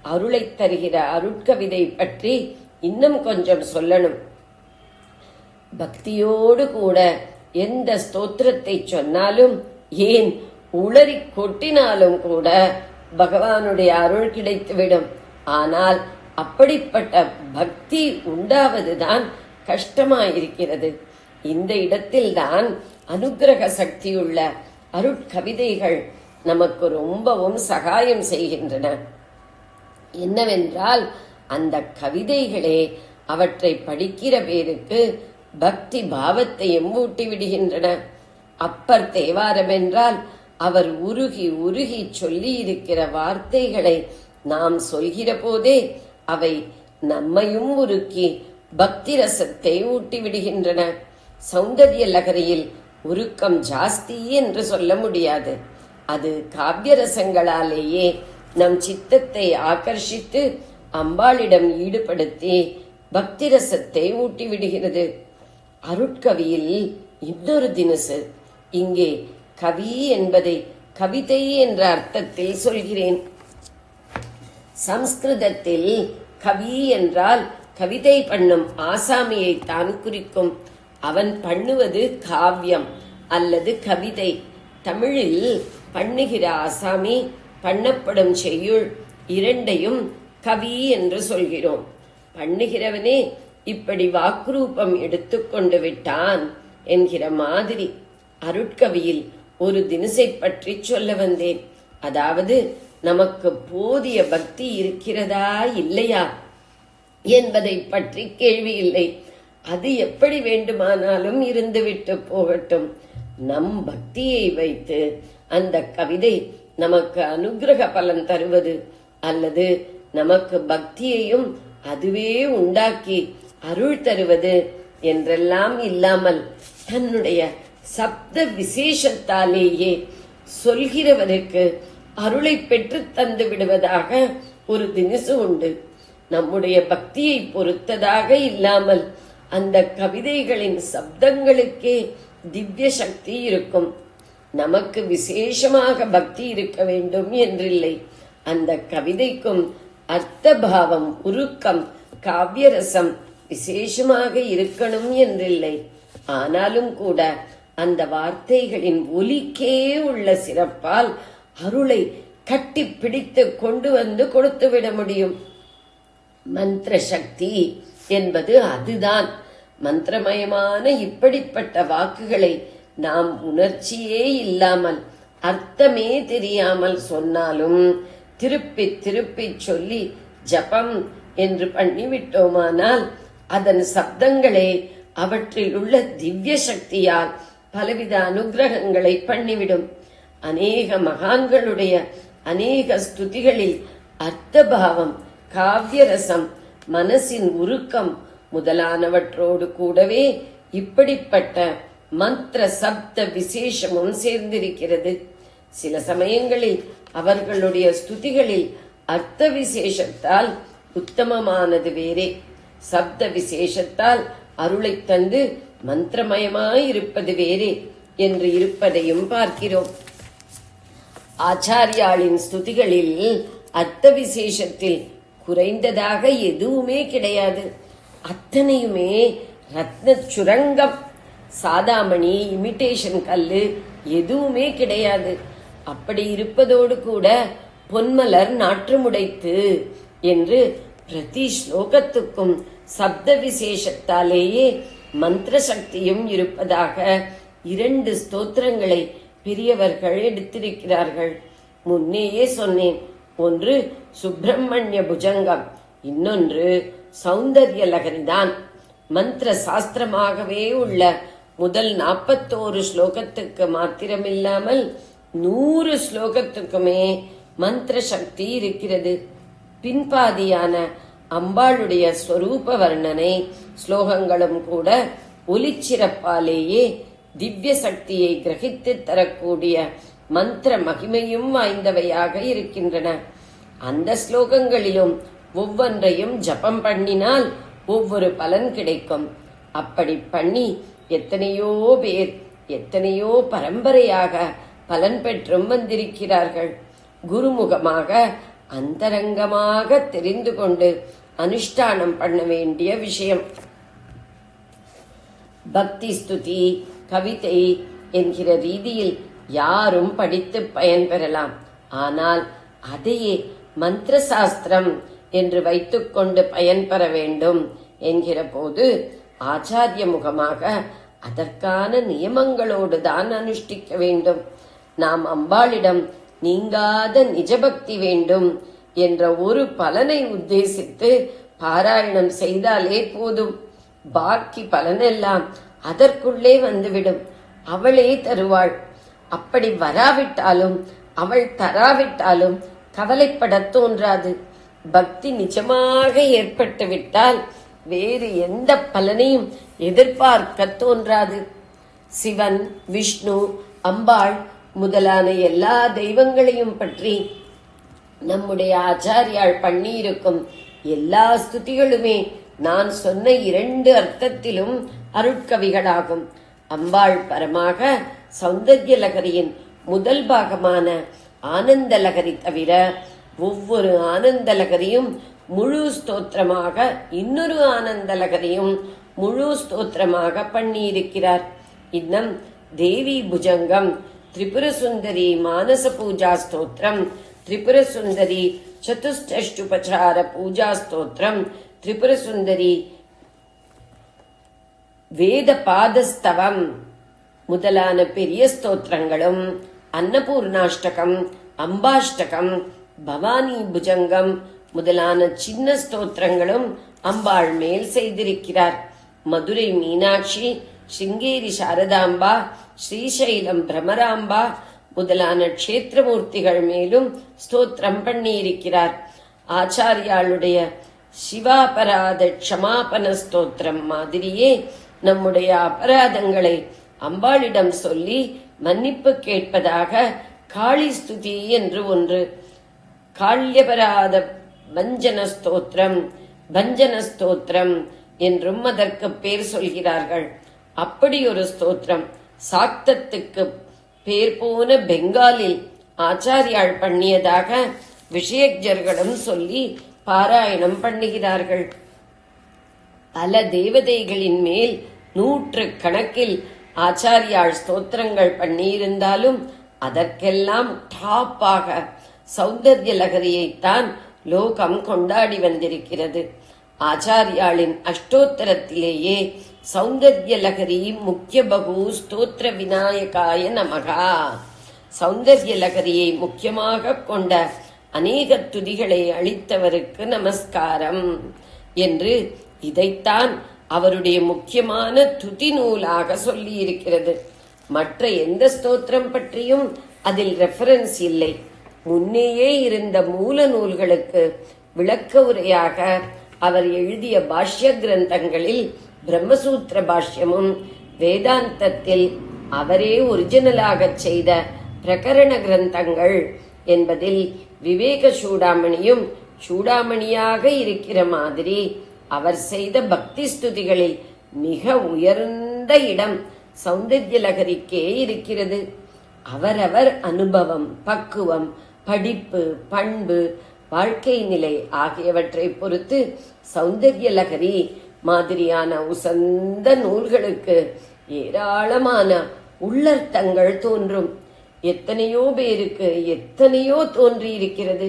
அருளை தருகிற அருட்கவிதை பற்றி இன்னும் கொஞ்சம் சொல்லணும். பக்தியோடு கூட எந்த ஸ்தோத்திரத்தை சொன்னாலும், ஏன் உளறி கொட்டினாலும் கூட பகவானுடைய அருள் கிடைத்துவிடும். ஆனால் அப்படிப்பட்ட பக்தி உண்டாவதுதான் கஷ்டமாயிருக்கிறது. இந்த இடத்தில்தான் அனுக்கிரக சக்தியுள்ள அருட்கவிதைகள் நமக்கு ரொம்பவும் சகாயம் செய்கின்றன. என்னவென்றால், அந்த கவிதைகளே அவற்றை படிக்கிற பேருக்கு பக்தி பாவத்தையும் ஊட்டி விடுகின்றன. அப்பர் தேவாரம் என்றால் அவர் உருகி உருகி சொல்லி இருக்கிற வார்த்தைகளை நாம் சொல்கிற போதே அவை நம்மையும் உருக்கி பக்தி ரசத்தை ஊட்டி விடுகின்றன. சௌந்தர்ய லகரியில் உருக்கம் ஜாஸ்தி என்று சொல்ல முடியாது. அது காவிய ரசங்களாலேயே நம் சித்தத்தை ஆகர்ஷித்து அம்பாளிடம் ஈடுபடுத்தி பக்தி ரசத்தை ஊட்டி விடுகிறது. அருட்கவியில் இன்னொரு தினசு. இங்கே கவி என்பதை கவிதை என்ற அர்த்தத்தில் சொல்கிறேன். சம்ஸ்கிருதத்தில் கவி என்றால் கவிதை பண்ணும் ஆசாமியை தான் குறிக்கும். அவன் பண்ணுவது காவியம் அல்லது கவிதை. தமிழில் பண்ணுகிற ஆசாமி, பண்ணப்படும் செய்யுள் இரண்டையும் கவி என்று சொல்கிறோம். பண்ணுகிறவனே இப்படி வாக்குரூபம் எடுத்துக்கொண்டு விட்டான் என்கிற மாதிரி அருட்கவியில் ஒரு தினசை பற்றி சொல்ல வந்தேன். அதாவது நமக்கு போதிய பக்தி இருக்கிறதா இல்லையா என்பதை பற்றி கேள்வி இல்லை. அது எப்படி வேண்டுமானாலும் இருந்துவிட்டு போகட்டும். நம் பக்தியை வைத்து அந்த கவிதை நமக்கு அனுக்கிரக பலன் தருவது அல்லது நமக்கு பக்தியையும் அதுவே உண்டாக்கி அருள் தருவது என்றெல்லாம் இல்லாமல் தன்னுடைய சப்த விசேஷத்தாலேயே சொல்கிறவருக்கு அருளை பெற்று தந்து விடுவதாக ஒரு தினசு உண்டு. நம்முடைய பக்தியை பொறுத்ததாக இல்லாமல் அந்த கவிதைகளின் சப்தங்களுக்கே திவ்ய சக்தி இருக்கும். நமக்கு விசேஷமாக பக்தி இருக்க வேண்டும் என்றில்லை. அந்த கவிதைக்கும் அர்த்தபாவம், உருக்கம், காவியரசம் விசேஷமாக இருக்கணும் என்றில்லை. ஆனாலும் கூட அந்த வார்த்தைகளின் ஒலிக்கே உள்ள சிறப்பால் அருளை கட்டி பிடித்து கொண்டு வந்து கொடுத்து விட முடியும். மந்திர சக்தி என்பது அதுதான். மந்திரமயமான இப்படிப்பட்ட வாக்குகளை நாம் உணர்ச்சியே இல்லாமல் அர்த்தமே தெரியாமல் சொன்னாலும் திருப்பி திருப்பி சொல்லி ஜபம் என்று பண்ணிவிட்டோமானால் அதன் சப்தங்களே அவற்றில் உள்ள திவ்ய சக்தியால் பலவித அனுகிரகங்களை பண்ணிவிடும். அநேக மகான்களுடைய அநேக ஸ்துதிகளில் அர்த்தபாவம், காவியரசம், மனசின் உருக்கம் முதலானவற்றோடு கூடவே இப்படிப்பட்ட மந்திர சப்த விசேஷமும் சேர்ந்திருக்கிறது. சில சமயங்களில் அவர்களுடைய ஸ்துதிகளில் அர்த்த விசேஷத்தால் உத்தமமானது வேறே, சப்த விசேஷத்தால் அருளை தந்து மந்திரமயமாயிருப்பது வேறே என்று இருப்பதையும் பார்க்கிறோம். ஆச்சாரியாளின் ஸ்துதிகளில் அர்த்த விசேஷத்தில் குறைந்ததாக எதுவுமே கிடையாது. அத்தனையுமே ரத்ன சுரங்கம். சாதாமணி, இமிடேஷன் கல்லு எதுவுமே கிடையாது. அப்படி இருப்பதோடு கூட பொன்மலர் நாற்றமுடைத்து என்று பிரதி ஸ்லோகத்துக்கும் சப்த விசேஷத்தாலேயே மந்திர சக்தியும் இருப்பதாக 2 ஸ்தோத்திரங்களை பெரியவர்கள் எடுத்திருக்கிறார்கள். முன்னேயே சொன்னேன், ஒன்று சுப்பிரமணிய புஜங்கம், இன்னொன்று சௌந்தர்ய லகரிதான். மந்திர சாஸ்திரமாகவே உள்ள முதல் 41 ஸ்லோகத்துக்கு மாத்திரமில்லாமல் 100 ஸ்லோகத்துக்குமே மந்திர சக்தி இருக்கிறது. பின்பாதியான அம்பாளுடைய ஸ்வரூப வர்ணனை ஸ்லோகங்களும் கூட ஒலிச்சிறப்பாலேயே திவ்ய சக்தியை கிரகித்து தரக்கூடிய மந்திர மகிமையும் வாய்ந்தவையாக இருக்கின்றன. அந்த ஸ்லோகங்களிலும் ஒவ்வொன்றையும் ஜபம் பண்ணினால் ஒவ்வொரு பலன் கிடைக்கும். அப்படி பண்ணி எத்தனையோ பேர் எத்தனையோ பரம்பரையாக பலன் பெற்றும் வந்திருக்கிறார்கள். குருமுகமாக அந்தரங்கமாக தெரிந்து கொண்டு அனுஷ்டானம் பண்ண வேண்டிய விஷயம். பக்தி ஸ்துதி கவிதை என்கிற ரீதியில் யாரும் படித்து பயன் பெறலாம். ஆனால் அதையே மந்திர சாஸ்திரம் என்று வைத்துக்கொண்டு பயன் பெற வேண்டும் என்கிற போது ஆச்சாரிய முகமாக அதற்கான நியமங்களோடு தான் அனுஷ்டிக்க வேண்டும். நாம் அம்பாளிடம் நீங்காத நிஜபக்தி வேண்டும் என்ற ஒரு பலனை உத்தேசித்து பாராயணம் செய்தாலே போதும். பாக்கி பலனெல்லாம் அதற்குள்ளே வந்துவிடும். அவளே தருவாள். அப்படி வராவிட்டாலும் அவள் தராவிட்டாலும் கவலைப்பட தோன்றாது. பக்தி நிஜமாக ஏற்பட்டு விட்டால் வேறு எந்த பலனையும் எதிர்பார்க்க தோன்றாது. சிவன், விஷ்ணு, அம்பாள் முதலான எல்லா தெய்வங்களையும் பற்றி நம்முடைய ஆச்சாரியால் பண்ணியிருக்கும் எல்லா ஸ்துதிகளுமே நான் சொன்ன 2 அர்த்தத்திலும் அருட்கவிகளாகும். அம்பாள் பரமாக சௌந்தர்ய லகரியின் முதல் பாகமான ஆனந்த லகரி தவிர ஒவ்வொரு ஆனந்த லகரியும் முழு ஸ்தோத்திரமாக இன்னொரு ஆனந்த லகரியும் முழு ஸ்தோத்திரமாக பண்ணியிருக்கிறார். இன்னும் தேவி புஜங்கம், திரிபுர சுந்தரி மானச பூஜா ஸ்தோத்திரம், திரிபுர சுந்தரி சதுஷ்டஷ்டுபசார பூஜா ஸ்தோத்திரம், திரிபுர சுந்தரி வேத பாதஸ்தவம் முதலான பெரிய ஸ்தோத்திரங்களும், அன்னபூர்ணாஷ்டகம், அம்பாஷ்டகம், பவானி புஜங்கம் முதலான சின்ன ஸ்தோத்திரங்களும் அம்பாள் மேல் செய்திருக்கிறார். மதுரை மீனாட்சி, சிங்கேரி சாரதாம்பா, ஸ்ரீசைலம் பிரமராம்பா முதலான க்ஷேத்திரமூர்த்திகள் மேலும் ஸ்தோத்திரம் பண்ணியிருக்கிறார். ஆச்சாரியாளுடைய சிவாபராத க்ஷமாபன ஸ்தோத்திரம் மாதிரியே நம்முடைய அபராதங்களை அம்பாளிடம் சொல்லி மன்னிப்பு கேட்பதாக காளி ஸ்துதி என்று ஒன்று, காள்யபராத பஞ்சன ஸ்தோத்திரம், பஞ்சன ஸ்தோத்திரம் என்றும் அதற்கு பேர் சொல்கிறார்கள். அப்படி ஒரு ஸ்தோத்திரம் சாக்தத்துக்கு பேர் போன பெங்காலில் ஆச்சாரியாள் பண்ணியதாக விஷயஜர்களும் சொல்லி பாராயணம் பண்ணுகிறார்கள். பல தேவதைகளின் மேல் 100 கணக்கில் ஆச்சாரியாள் ஸ்தோத்திரங்கள் பண்ணியிருந்தாலும் அதற்கெல்லாம் டாப்பாக சௌந்தர்ய லகரியைத்தான் லோகம் கொண்டாடி வந்திருக்கிறது. ஆச்சாரியாளின் அஷ்டோத்தரத்திலேயே சௌந்தர்ய லகரி முக்கிய பகு ஸ்தோத்திர விநாயகாய நமகா, சௌந்தர்ய லகரியை முக்கியமாக கொண்ட அநேக துதிகளை அளித்தவருக்கு நமஸ்காரம் என்று இதைத்தான் அவருடைய முக்கியமான துதி நூலாக சொல்லி இருக்கிறது. மற்ற எந்த ஸ்தோத்திரம் பற்றியும் அதில் ரெஃபரன்ஸ் இல்லை. முன்னேயே இருந்த மூல நூல்களுக்கு விளக்க உரையாக அவர் எழுதிய பாஷ்ய கிரந்தங்களில் பிரம்மசூத்திர பாஷ்யமும் வேதாந்தத்தில் அவரே ஒரிஜினலாக செய்த பிரகரண கிரந்தங்கள் என்பதில் விவேக சூடாமணியும் சூடாமணியாக இருக்கிற மாதிரி அவர் செய்த பக்தி ஸ்துதிகளில் மிக உயர்ந்த இடம் சௌந்தர்ய லகரிக்கே இருக்கிறது. அவரவர் அனுபவம், பக்குவம், படிப்பு, பண்பு, வாழ்க்கை நிலை ஆகியவற்றை பொறுத்து சௌந்தர்ய லகரி மாதிரியான உசந்த நூல்களுக்கு ஏராளமான உள்ளர்த்தங்கள் தோன்றும். எத்தனையோ பேருக்கு எத்தனையோ தோன்றியிருக்கிறது,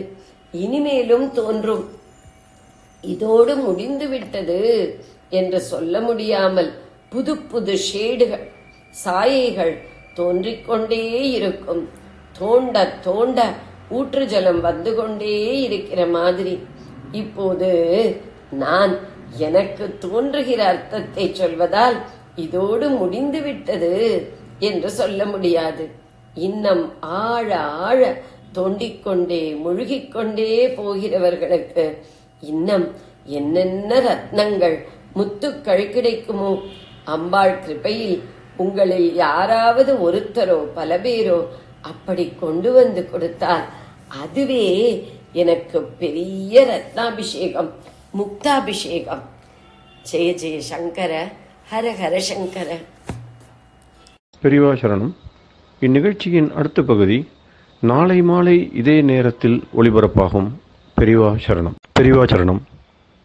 இனிமேலும் தோன்றும். இதோடு முடிந்துவிட்டது என்று சொல்ல முடியாமல் புது புது ஷேடுகள், சாயைகள் தோன்றிக்கொண்டே இருக்கும். தோண்ட தோண்ட ஊற்று ஜலம் வந்து கொண்டே இருக்கிற மாதிரி இப்போது நான் எனக்கு தோன்றுகிற அர்த்தத்தை சொல்வதால் இதோடு முடிந்துவிட்டது என்று சொல்ல முடியாது. இன்னும் ஆழ ஆழ தோண்டிக்கொண்டே முழுகிக்கொண்டே போகிறவர்களுக்கு இன்னும் என்னென்ன ரத்னங்கள் முத்துக்கள் கிடைக்குமோ. அம்பாள் கிருபையில் உங்களில் யாராவது ஒருத்தரோ பல பேரோ அப்படி கொண்டு வந்து கொடுத்தால் அதுவே எனக்கு பெரிய ரத்னாபிஷேகம், முக்தாபிஷேகம். ஜெய ஜெய சங்கர, ஹர ஹர சங்கர. பெரியவா சரணம். இந்நிகழ்ச்சியின் அடுத்த பகுதி நாளை மாலை இதே நேரத்தில் ஒளிபரப்பாகும். பெரியவா சரணம். பெரியவா சரணம்.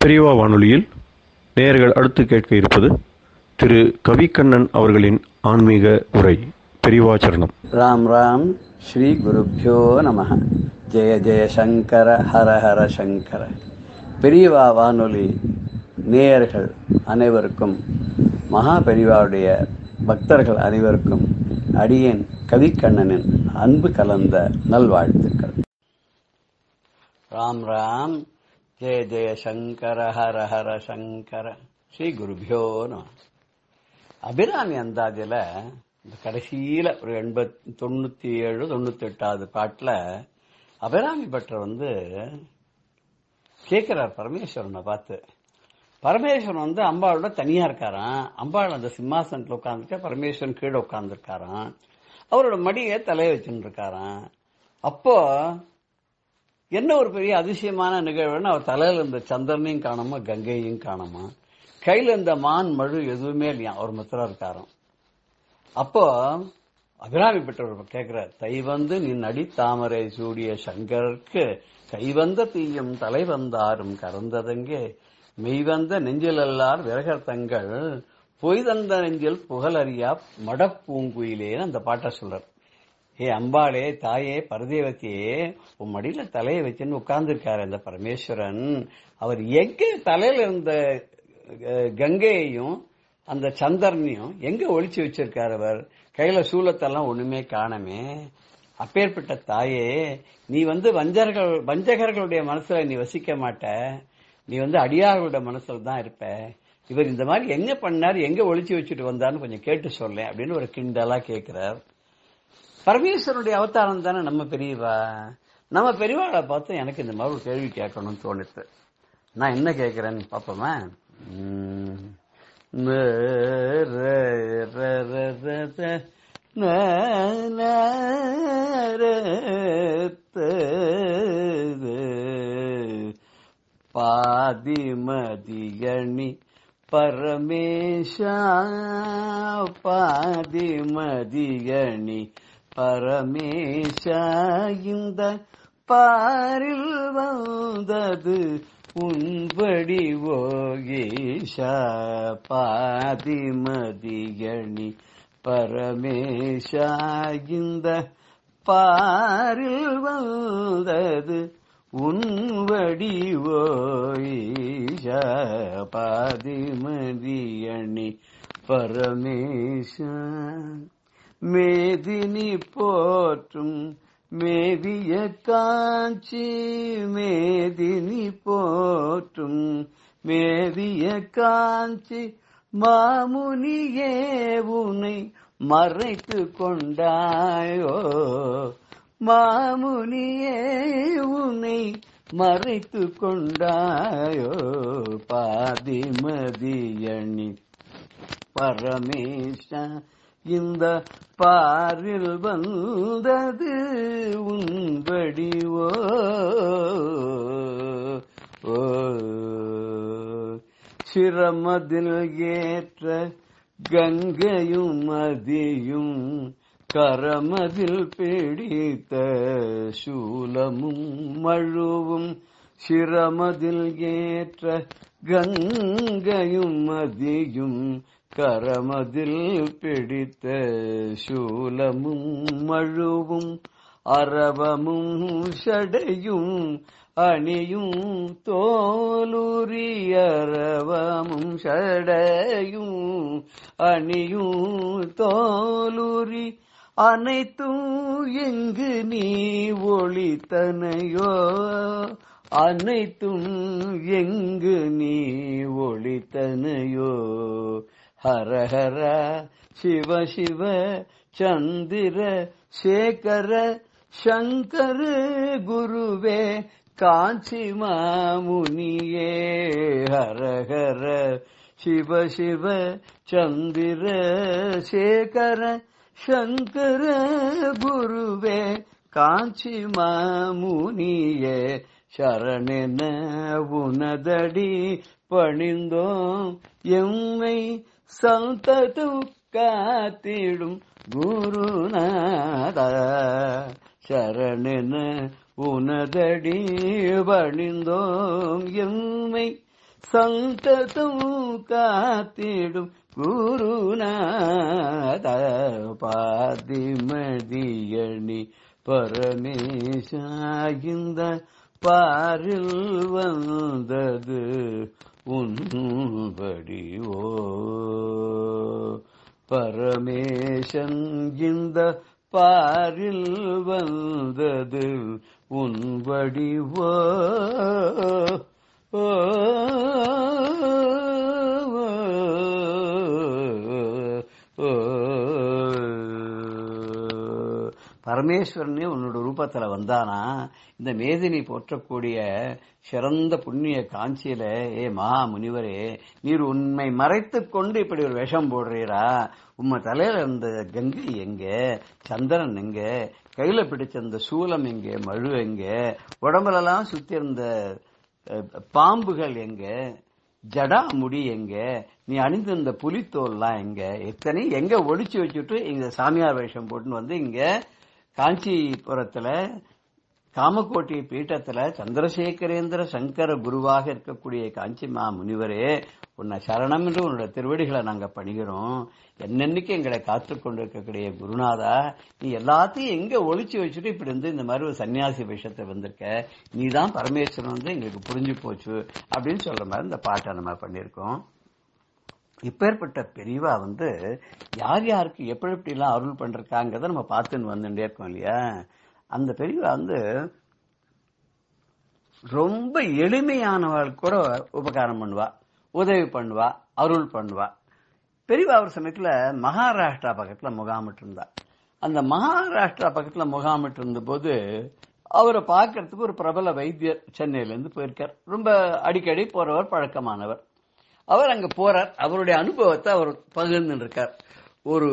பெரியவா வானொலியில் நேயர்கள் அடுத்து கேட்க இருப்பது திரு கவிக்கண்ணன் அவர்களின் ஆன்மீக உரை. பெரியவா சரணம். ராம் ராம். ஸ்ரீ குருப்யோ நமஹ. ஜெய ஜெய சங்கர, ஹர ஹர சங்கர. பெரியவா வானொலி நேயர்கள் அனைவருக்கும், மகா பெரியவாவுடைய பக்தர்கள் அனைவருக்கும் அடியேன் கவிக்கண்ணனின் அன்பு கலந்த நல்வாழ்த்துக்கள். ராம் ராம். ஜெய ஜெய சங்கர, ஹர ஹர சங்கர. ஸ்ரீ குருபியோ நம. அபிராமி அந்தாதில இந்த கடைசியில ஒரு 97, 98வது பாட்டுல அபிராமி பட்டர் கேட்கிறார் பரமேஸ்வரனை பார்த்து. பரமேஸ்வரன் அம்பாளோட தனியா இருக்காராம். அம்பாள் அந்த சிம்மாசனத்துல உட்காந்துட்டு பரமேஸ்வரன் கீழே உட்கார்ந்துருக்காராம். அவரோட மடியை தலைய வச்சுட்டு இருக்காராம். அப்போ என்ன ஒரு பெரிய அதிசயமான நிகழ்வுன்னு, அவர் தலையில இருந்த சந்திரனையும் காணாம, கங்கையும் காணாம, கையில இருந்த மான் மழு எதுவுமே இல்லையா, அவர் மாத்திரம் இருக்காராம். அப்போ அபிராமி பெற்றவர் கேட்கிறார், தைவந்து நின் அடி தாமரை சூடிய சங்கருக்கு கைவந்த தீயும் தலைவந்தாரும் கறந்ததங்கே மெய்வந்த நெஞ்சிலல்லார் விரகர் தங்கள் பொய்தந்த நெஞ்சில் புகழறியா மடப்பூங்குயிலேன்னு அந்த பாட்டை சொல்றார். ஏ அம்பாளே, தாயே, பரதேவத்தியே, உன் மடியில தலையை வச்சுன்னு உட்கார்ந்துருக்காரு அந்த பரமேஸ்வரன். அவர் எங்க தலையில இருந்த கங்கையையும் அந்த சந்திரனையும் எங்க ஒளிச்சு வச்சிருக்காரு? அவர் கையில சூலத்தெல்லாம் ஒண்ணுமே காணமே. அப்பேற்பட்ட தாயே, நீ வஞ்சகர்களுடைய மனசுல நீ வசிக்க மாட்ட, நீ அடியார்களுடைய மனசுல தான் இருப்ப. இவர் இந்த மாதிரி எங்க பண்ணாரு, எங்க ஒளிச்சு வச்சுட்டு வந்தாருன்னு கொஞ்சம் கேட்டு சொல்லேன் அப்படின்னு ஒரு கிண்டலா கேட்கிறார். பரமேஸ்வரனுடைய அவதாரம் தானே நம்ம பெரியவா. நம்ம பெரியவாளை பார்த்து எனக்கு இந்த மாதிரி ஒரு கேள்வி கேட்கணும்னு தோணுது. நான் என்ன கேட்கிறேன்னு பாப்போமா? பாதிமதியணி பரமேஷா, பாதிமதியணி பரமேஷா, இந்த பாரில் வந்தது உன்படி ஓகேஷா. பாதிமதியணி பரமேஷா, இந்த பாரில் வந்தது உன்வடி ஓஷா. பாதிமதியணி பரமேஷா, மேதினி போற்றும் மேவிய காஞ்சி மேதினி போற்றும் மேவிய காஞ்சி மாமுனியே உனை மறைத்து கொண்டாயோ மாமுனியே உனை மறைத்து கொண்டாயோ பாதிமதியணி பரமேஷா இந்த பாரில் வந்தது உன்படிவோ சிரமதில் ஏற்ற கங்கையும் மதியும் கரமதில் பிடித்த சூலமும் மழுவும் சிரமதில் ஏற்ற கங்கையும் மதியும் கரமதில் பிடித்த சூலமும் மழுவும் அரவமும் ஷடையும் அணியும் தோலுரி அரவமும் ஷடையும் அணியும் தோலுரி அனைத்தும் எங்கு நீ ஒளித்தனையோ அனைத்தும் எங்கு நீ ஒளித்தனையோ ஹர ஹர சிவ சிவ சந்திர சேகர சங்கர குருவே காஞ்சி மாமுனியே ஹர ஹர சிவ சிவ சந்திர சேகர சங்கர குருவே காஞ்சி மாமுனியே சரணென உனதடி பணிந்தோம் எம்மை சந்தது காத்திடும் குருநாதா சரணென உனதடி பணிந்தோம் எம்மை சந்ததும் காத்திடும் குருநாதா பாதிமதியணி பரமேசா இந்த பாரில் வந்தது உன்படிவோ பரமேசன் இந்த பாரில் வந்தது உன்படிவோ பரமேஸ்வரனே உன்னோட ரூபத்துல வந்தானா இந்த மேதினி போற்றக்கூடிய சிறந்த புண்ணிய காஞ்சியில ஏ மகா முனிவரே நீர் உண்மை மறைத்துக் கொண்டு இப்படி ஒரு வேஷம் போடுறீரா உம்ம தலையில இருந்த கங்கை எங்க சந்திரன் எங்க கையில பிடிச்ச அந்த சூலம் எங்க மழு எங்க உடம்புலெல்லாம் சுத்தி இருந்த பாம்புகள் எங்க ஜடா முடி எங்க நீ அணிந்திருந்த புலித்தோல்லாம் எங்க எத்தனை எங்க ஒடிச்சு வச்சுட்டு இங்க சாமியார் வேஷம் போட்டுன்னு வந்து இங்க காஞ்சிபுரத்துல காமகோட்டி பீட்டத்துல சந்திரசேகரேந்திர சங்கர குருவாக இருக்கக்கூடிய காஞ்சி மா முனிவரே உன்னை சரணம் என்று உன்னோட திருவடிகளை நாங்க பணிகிறோம் என்னன்னைக்கு எங்களை காத்துக் கொண்டிருக்கக்கூடிய குருநாதா நீ எல்லாத்தையும் எங்க ஒளிச்சு வச்சுட்டு இப்படி இருந்து இந்த மாதிரி ஒரு சன்னியாசி விஷயத்தை வந்திருக்க நீதான் பரமேஸ்வரன் வந்து எங்களுக்கு புரிஞ்சு போச்சு அப்படின்னு சொல்ற மாதிரி இந்த பாட்டை நம்ம பண்ணிருக்கோம். இப்பேற்பட்ட பெரியவா வந்து யார் யாருக்கு எப்படி எப்படி எல்லாம் அருள் பண்றாங்கிறத நம்ம பார்த்துன்னு வந்துட்டே இருக்கோம் இல்லையா. அந்த பெரியவா வந்து ரொம்ப எளிமையானவள் கூட உபகாரம் பண்ணுவா, உதவி பண்ணுவா, அருள் பண்ணுவா. பெரியவா ஒரு சமயத்துல மகாராஷ்டிரா பக்கத்துல முகாமிட்டு இருந்தா. அந்த மகாராஷ்டிரா பக்கத்துல முகாமிட்டு இருந்த போது அவரை பார்க்கறதுக்கு ஒரு பிரபல வைத்தியர் சென்னையில இருந்து போயிருக்கார். ரொம்ப அடிக்கடி போறவர், பழக்கமானவர். அவர் அங்க போறார். அவருடைய அனுபவத்தை அவர் பகிர்ந்து இருக்கார் ஒரு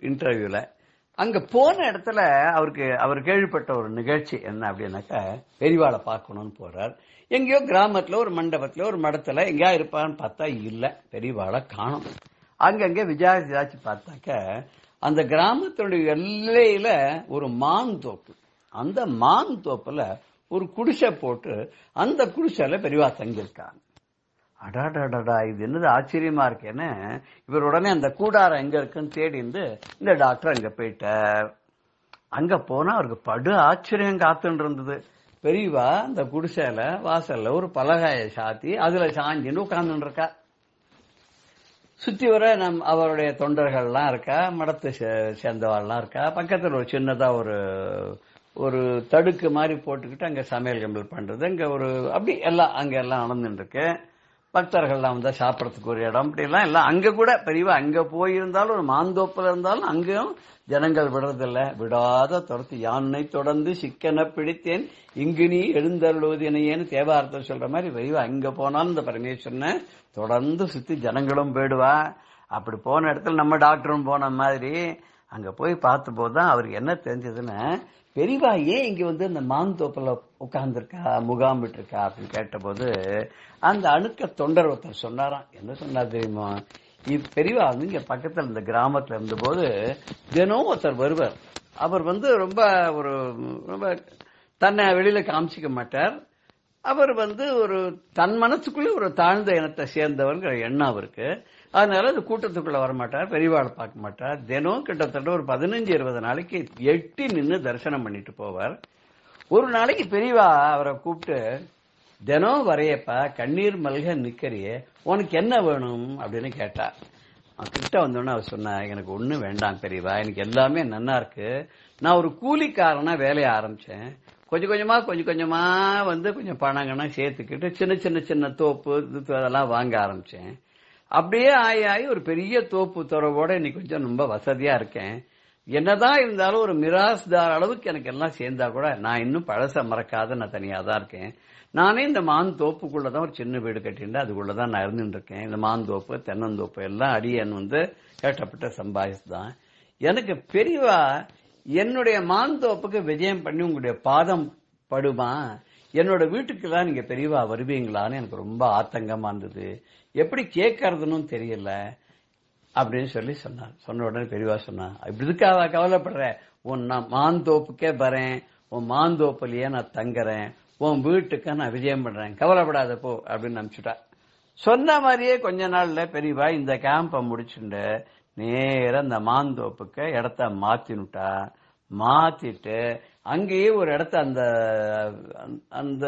இன்டர்வியூல. அங்க போன இடத்துல அவர் கேள்விப்பட்ட ஒரு நிகழ்ச்சி என்ன அப்படின்னாக்கா, பெரியவாளை பார்க்கணும்னு போறார். எங்கேயோ கிராமத்துல ஒரு மண்டபத்துல ஒரு மடத்துல எங்கேயா இருப்பான்னு பார்த்தா இல்ல, பெரியவாளை காணும். அங்கங்க விசாரிச்சு பார்த்தாக்க அந்த கிராமத்தினுடைய எல்லையில ஒரு மான் தோப்பு, அந்த மான் தோப்புல ஒரு குடிசை போட்டு அந்த குடிசையில பெரியவா தங்கியிருக்காங்க. அடாடாடா, இது என்னது ஆச்சரியமா இருக்கேன்னு இவர் உடனே அந்த கூடாரம் எங்க இருக்குன்னு தேடி இந்த டாக்டர் அங்க போயிட்டார். அங்க போனா அவருக்கு படு ஆச்சரியம் காத்துன்னு இருந்தது. பெரியவா அந்த குடிசையில வாசல்ல ஒரு பலகாய சாத்தி அதுல சாஞ்சின்னு உட்கார்ந்து இருக்கா. சுத்தி வர அவருடைய தொண்டர்கள்லாம் இருக்கா, மடத்தை சேர்ந்தவாள்லாம் இருக்கா. பக்கத்துல ஒரு சின்னதா ஒரு ஒரு தடுக்கு மாதிரி போட்டுக்கிட்டு அங்க சமையல் கம்பல் பண்றது, அங்க ஒரு அப்படி எல்லாம் அங்க எல்லாம் நடந்துட்டு இருக்கு. பக்தர்கள்லாம் வந்தா சாப்பிடறதுக்கு ஒரு இடம், அப்படி எல்லாம் அங்க கூட பெரியவா அங்க போயிருந்தாலும் ஒரு மாந்தோப்புல இருந்தாலும் அங்கேயும் ஜனங்கள் விடுறதில்ல. விடாத துரத்து யானை தொடர்ந்து சிக்கன பிடித்தேன் இங்கு நீ எழுந்தருளுவதினையேன்னு தேவாரத்தில் சொல்ற மாதிரி பெரியவா அங்க போனாலும் இந்த பரமேஸ்வரனை தொடர்ந்து சுத்தி ஜனங்களும் போயிடுவா. அப்படி போன இடத்துல நம்ம டாக்டரும் போன மாதிரி அங்க போய் பார்த்த போதுதான் அவருக்கு என்ன தெரிஞ்சதுன்னா, பெரியவா ஏன் இங்க வந்து இந்த மாந்தோப்புல உட்கார்ந்துருக்கா முகாமிட்டு இருக்கா அப்படின்னு கேட்டபோது அந்த அணுக்க தொண்டர் ஒருத்தர் சொன்னாராம். என்ன சொன்னார் தெரியுமா, பெரியவா வந்து இங்க பக்கத்துல இந்த கிராமத்துல இருந்த போது தினம் ஒருத்தர் வருவார். அவர் வந்து ரொம்ப தன்னை வெளியில காமிச்சிக்க மாட்டார். அவர் வந்து ஒரு தன் மனசுக்குள்ளே ஒரு தாழ்ந்த இனத்தை சேர்ந்தவர்ங்கிற எண்ணம் அவருக்கு. அதனால அந்த கூட்டத்துக்குள்ள வரமாட்டார், பெரியவாளை பார்க்க மாட்டார். தினம் கிட்டத்தட்ட ஒரு 15-20 நாளைக்கு எட்டி நின்று தரிசனம் பண்ணிட்டு போவார். ஒரு நாளைக்கு பெரியவா அவரை கூப்பிட்டு, தினம் வரையப்பா கண்ணீர் மல்க நிக்கிறியே, உனக்கு என்ன வேணும் அப்படின்னு கேட்டார். கிட்ட வந்தோடனே அவர் சொன்னா, எனக்கு ஒன்னும் வேண்டாம் பெரியவா, எனக்கு எல்லாமே நன்னா இருக்கு. நான் ஒரு கூலிக்காரனா வேலையை ஆரம்பிச்சேன். கொஞ்சம் கொஞ்சமா வந்து கொஞ்சம் பணங்கன்னா சேர்த்துக்கிட்டு சின்ன தோப்பு அதெல்லாம் வாங்க ஆரம்பிச்சேன். அப்படியே ஆகி ஒரு பெரிய தோப்பு துறவோட இன்னைக்கு கொஞ்சம் ரொம்ப வசதியா இருக்கேன். என்னதான் இருந்தாலும் ஒரு மிராஸ்தார் அளவுக்கு எனக்கு எல்லாம் சேர்ந்தா கூட நான் இன்னும் பழச மறக்காத நான் தனியா தான் இருக்கேன். நானே இந்த மாந்தோப்புக்குள்ளதான் ஒரு சின்ன வீடு கட்டிட்டு அதுக்குள்ளதான் நான் இருந்துட்டு இருக்கேன். இந்த மாந்தோப்பு தென்னந்தோப்பு எல்லாம் அடியன் வந்து கேட்டப்பட்ட சம்பாதிச்சுதான். எனக்கு பெரியவா என்னுடைய மாந்தோப்புக்கு விஜயம் பண்ணி உங்களுடைய பாதம் படுமா, என்னோட வீட்டுக்கெல்லாம் நீங்க பெரியவா வருவீங்களான்னு எனக்கு ரொம்ப ஆத்தங்கமா இருந்தது. எப்படி கேட்கறதுன்னு தெரியல அப்படின்னு சொல்லி சொன்னார். சொன்ன உடனே பெரியவா சொன்னா, இப்படிக்காக கவலைப்படுற, உன் நான் மாந்தோப்புக்கே வரேன், உன் மாந்தோப்புலயே நான் தங்குறேன், உன் வீட்டுக்கு நான் விஜயம் பண்றேன், கவலைப்படாத போ அப்படின்னு அனுப்பிச்சுட்டா. சொன்ன மாதிரியே கொஞ்ச நாள்ல பெரியவா இந்த கேம்ப முடிச்சுட்டு நேர அந்த மாந்தோப்புக்கு இடத்த மாத்தினுட்டா. மாத்திட்டு அங்கேயே ஒரு இடத்த அந்த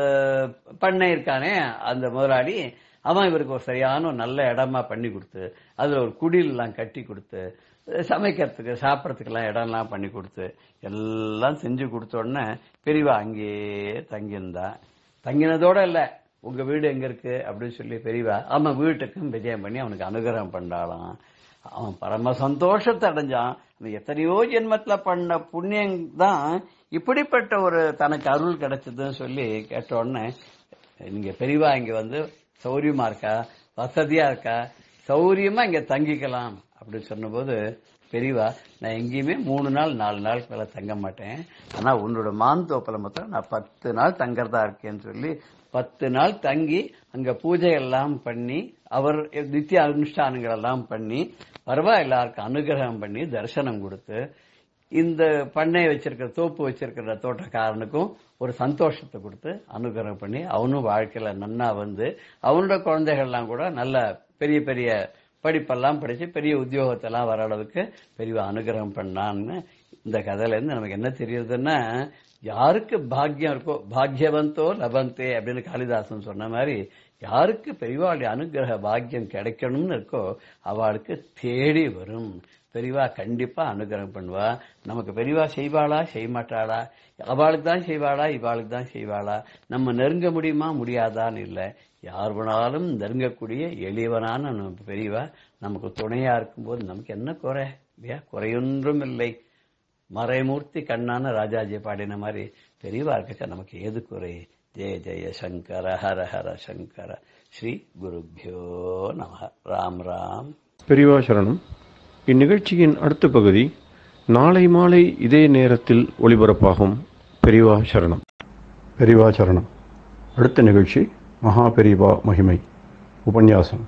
பண்ணை இருக்கானே அந்த முதலாளி அவன் இவருக்கு ஒரு சரியான ஒரு நல்ல இடமா பண்ணி கொடுத்து அதுல ஒரு குடில் எல்லாம் கட்டி கொடுத்து சமைக்கிறதுக்கு சாப்பிடறதுக்கு எல்லாம் இடம் எல்லாம் பண்ணி கொடுத்து எல்லாம் செஞ்சு கொடுத்த உடனே பெரியவா அங்கேயே தங்கியிருந்தா. தங்கினதோட இல்ல, உங்க வீடு எங்க இருக்கு அப்படின்னு சொல்லி பெரியவா அவன் வீட்டுக்கும் விஜயம் பண்ணி அவனுக்கு அனுகிரகம் பண்ணாலாம். அவன் பரம சந்தோஷத்தை அடைஞ்சான். எத்தனையோ ஜென்மத்துல பண்ண புண்ணியம் தான் இப்படிப்பட்ட ஒரு தனக்கு அருள் கிடைச்சதுன்னு சொல்லி கேட்ட உடனே, நீங்க பெரியவா இங்க வந்து சௌரியமா இருக்கா, வசதியா இருக்கா, சௌரியமா இங்க தங்கிக்கலாம் அப்படின்னு சொன்னபோது பெரியவா, நான் எங்கேயுமே 3 நாள் 4 நாளுக்கு மேல தங்க மாட்டேன், ஆனா உன்னோட மாந்தோப்பில மொத்தம் நான் 10 நாள் தங்கறதா இருக்கேன்னு சொல்லி 10 நாள் தங்கி அங்க பூஜை எல்லாம் பண்ணி அவர் நித்திய அனுஷ்டானங்கள் எல்லாம் பண்ணி வரவா எல்லாருக்கும் அனுகிரகம் பண்ணி தரிசனம் கொடுத்து இந்த பண்ணை வச்சிருக்கிற தோப்பு வச்சிருக்கிற தோட்டக்காரனுக்கும் ஒரு சந்தோஷத்தை கொடுத்து அனுகிரகம் பண்ணி அவனும் வாழ்க்கையில நன்னா வந்து அவனோட குழந்தைகள்லாம் கூட நல்ல பெரிய பெரிய படிப்பெல்லாம் படிச்சு பெரிய உத்தியோகத்தெல்லாம் வர அளவுக்கு பெரிய அனுகிரகம் பண்ணான்னு இந்த கதையில இருந்து நமக்கு என்ன தெரியுதுன்னா, யாருக்கு பாக்கியம் இருக்கோ பாக்யவந்தோ லபந்தே அப்படின்னு காளிதாசன் சொன்ன மாதிரி யாருக்கு பெரியவாளுடைய அனுகிரக பாக்கியம் கிடைக்கணும்னு இருக்கோ அவளுக்கு தேடி வரும். பெரியவா கண்டிப்பா அனுகிரகம் பண்ணுவா. நமக்கு பெரியவா செய்வாளா செய்ய மாட்டாளா, அவளுக்கு தான் செய்வாளா இவாளுக்கு தான் செய்வாளா, நம்ம நெருங்க முடியுமா முடியாதான்னு இல்லை, யார் வேணாலும் நெருங்கக்கூடிய எளியவனான நம்ம பெரியவா நமக்கு துணையா இருக்கும்போது நமக்கு என்ன குறை இல்லையா? குறையொன்றும் இல்லை. மறைமூர்த்தி கண்ணான ராஜாஜி பாடின மாதிரி பெரியவா இருக்க நமக்கு ஏது குறை? ஜெய ஜெய சங்கர ஹர ஹர சங்கர. ஸ்ரீ குருபியோ நம. ராம் ராம். பெரியவா சரணம். இந்நிகழ்ச்சியின் அடுத்த பகுதி நாளை மாலை இதே நேரத்தில் ஒளிபரப்பாகும். பெரியவா சரணம். பெரியவா சரணம். அடுத்த நிகழ்ச்சி மகா பெரியவா மகிமை உபன்யாசம்.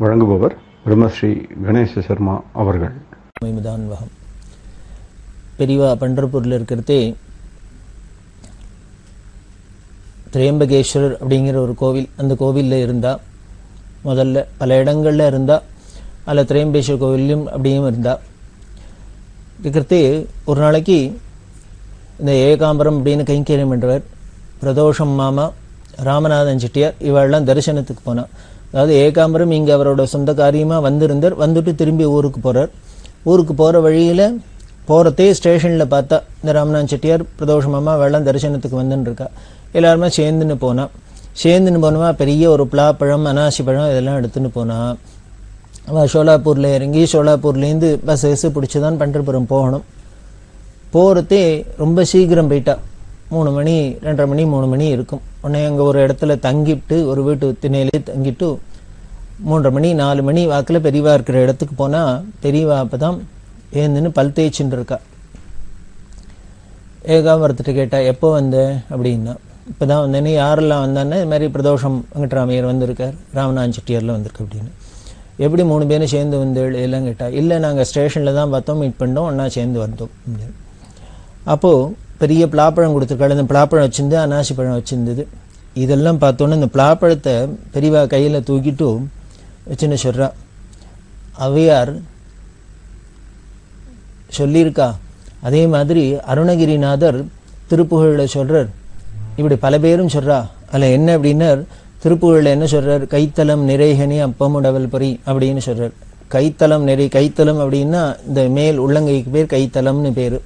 வழங்குபவர் பிரம்மஸ்ரீ கணேச சர்மா அவர்கள். மகிமைதான் பெரியவா பண்டர்பூரில் இருக்கிறதே திரையம்பகேஸ்வரர் அப்படிங்கிற ஒரு கோவில். அந்த கோவிலில் இருந்தா முதல்ல பல இடங்கள்ல இருந்தா, அதில் திரையம்பேஸ்வரர் கோவிலையும் அப்படியும் இருந்தா இருக்கிறதே. ஒரு நாளைக்கு இந்த ஏகாம்பரம் அப்படின்னு கைங்கரியம் என்றவர், பிரதோஷம் மாமா, ராமநாதன் செட்டியார் இவெல்லாம் தரிசனத்துக்கு போனா. அதாவது ஏகாம்பரம் இங்கே அவரோட சொந்த காரியமாக வந்திருந்தார். வந்துட்டு திரும்பி ஊருக்கு போகிறார். ஊருக்கு போகிற வழியில் போகிறதே ஸ்டேஷனில் பார்த்தா இந்த ராமநாதன் செட்டியார் பிரதோஷமாக வெள்ளம் தரிசனத்துக்கு வந்துன்னு இருக்கா. எல்லாருமே சேர்ந்துன்னு போனோமா பெரிய ஒரு பலாப்பழம் அனாசி பழம் இதெல்லாம் எடுத்துன்னு போனா. அவள் சோலாப்பூரில் இறங்கி சோலாப்பூர்லேருந்து பஸ் பிடிச்சி தான் பண்டரிபுரம் போகணும். போகிறதே ரொம்ப சீக்கிரம் போயிட்டா. 3 மணி 2:30 மணி 3 மணி இருக்கும். உடனே அங்கே ஒரு இடத்துல தங்கிட்டு ஒரு வீட்டு திண்ணையிலே தங்கிட்டு 3:30 மணி 4 மணி வாக்கில் பெரியவா இருக்கிற இடத்துக்கு போனால் பெரியவா அப்போ தான் ஏந்துன்னு பல் தேய்ச்சின்னு இருக்கா. ஏகாம்பரத்திட்ட கேட்டா எப்போ வந்த அப்படின்னா, இப்போ தான் வந்தேன்னு. யாரெல்லாம் வந்தானே இது மாதிரி பிரதோஷம் வெங்கட்ராமையர் வந்திருக்கார், ராமநாதன் செட்டியாரில் வந்திருக்கு அப்படின்னு. எப்படி 3 பேரும் சேர்ந்து வந்து எல்லாம் கேட்டா, இல்லை நாங்கள் ஸ்டேஷனில் தான் பார்த்தோம், மீட் பண்ணோம், ஒன்றா சேர்ந்து வந்தோம் அப்படின்னு. அப்போது பெரிய பலாப்பழம் கொடுத்துருக்காள். இந்த பலாப்பழம் வச்சிருந்து அனாசி பழம் வச்சிருந்தது. இதெல்லாம் பார்த்தோன்னே இந்த பலாப்பழத்தை பெரியவா கையில் தூக்கிட்டு வச்சுன்னு சொல்கிறா. அவையார் சொல்லியிருக்கா. அதே மாதிரி அருணகிரிநாதர் திருப்புகழில் சொல்கிறார். இப்படி பல பேரும் சொல்கிறா. அதில் என்ன அப்படின்னா திருப்புகழில் என்ன சொல்கிறார், கைத்தலம் நிறைகனி அப்பமுடவல் பொறி அப்படின்னு சொல்கிறார். கைத்தலம் நிறை, கைத்தலம் அப்படின்னா இந்த மேல் உள்ளங்கைக்கு பேர் கைத்தலம்னு பேர்.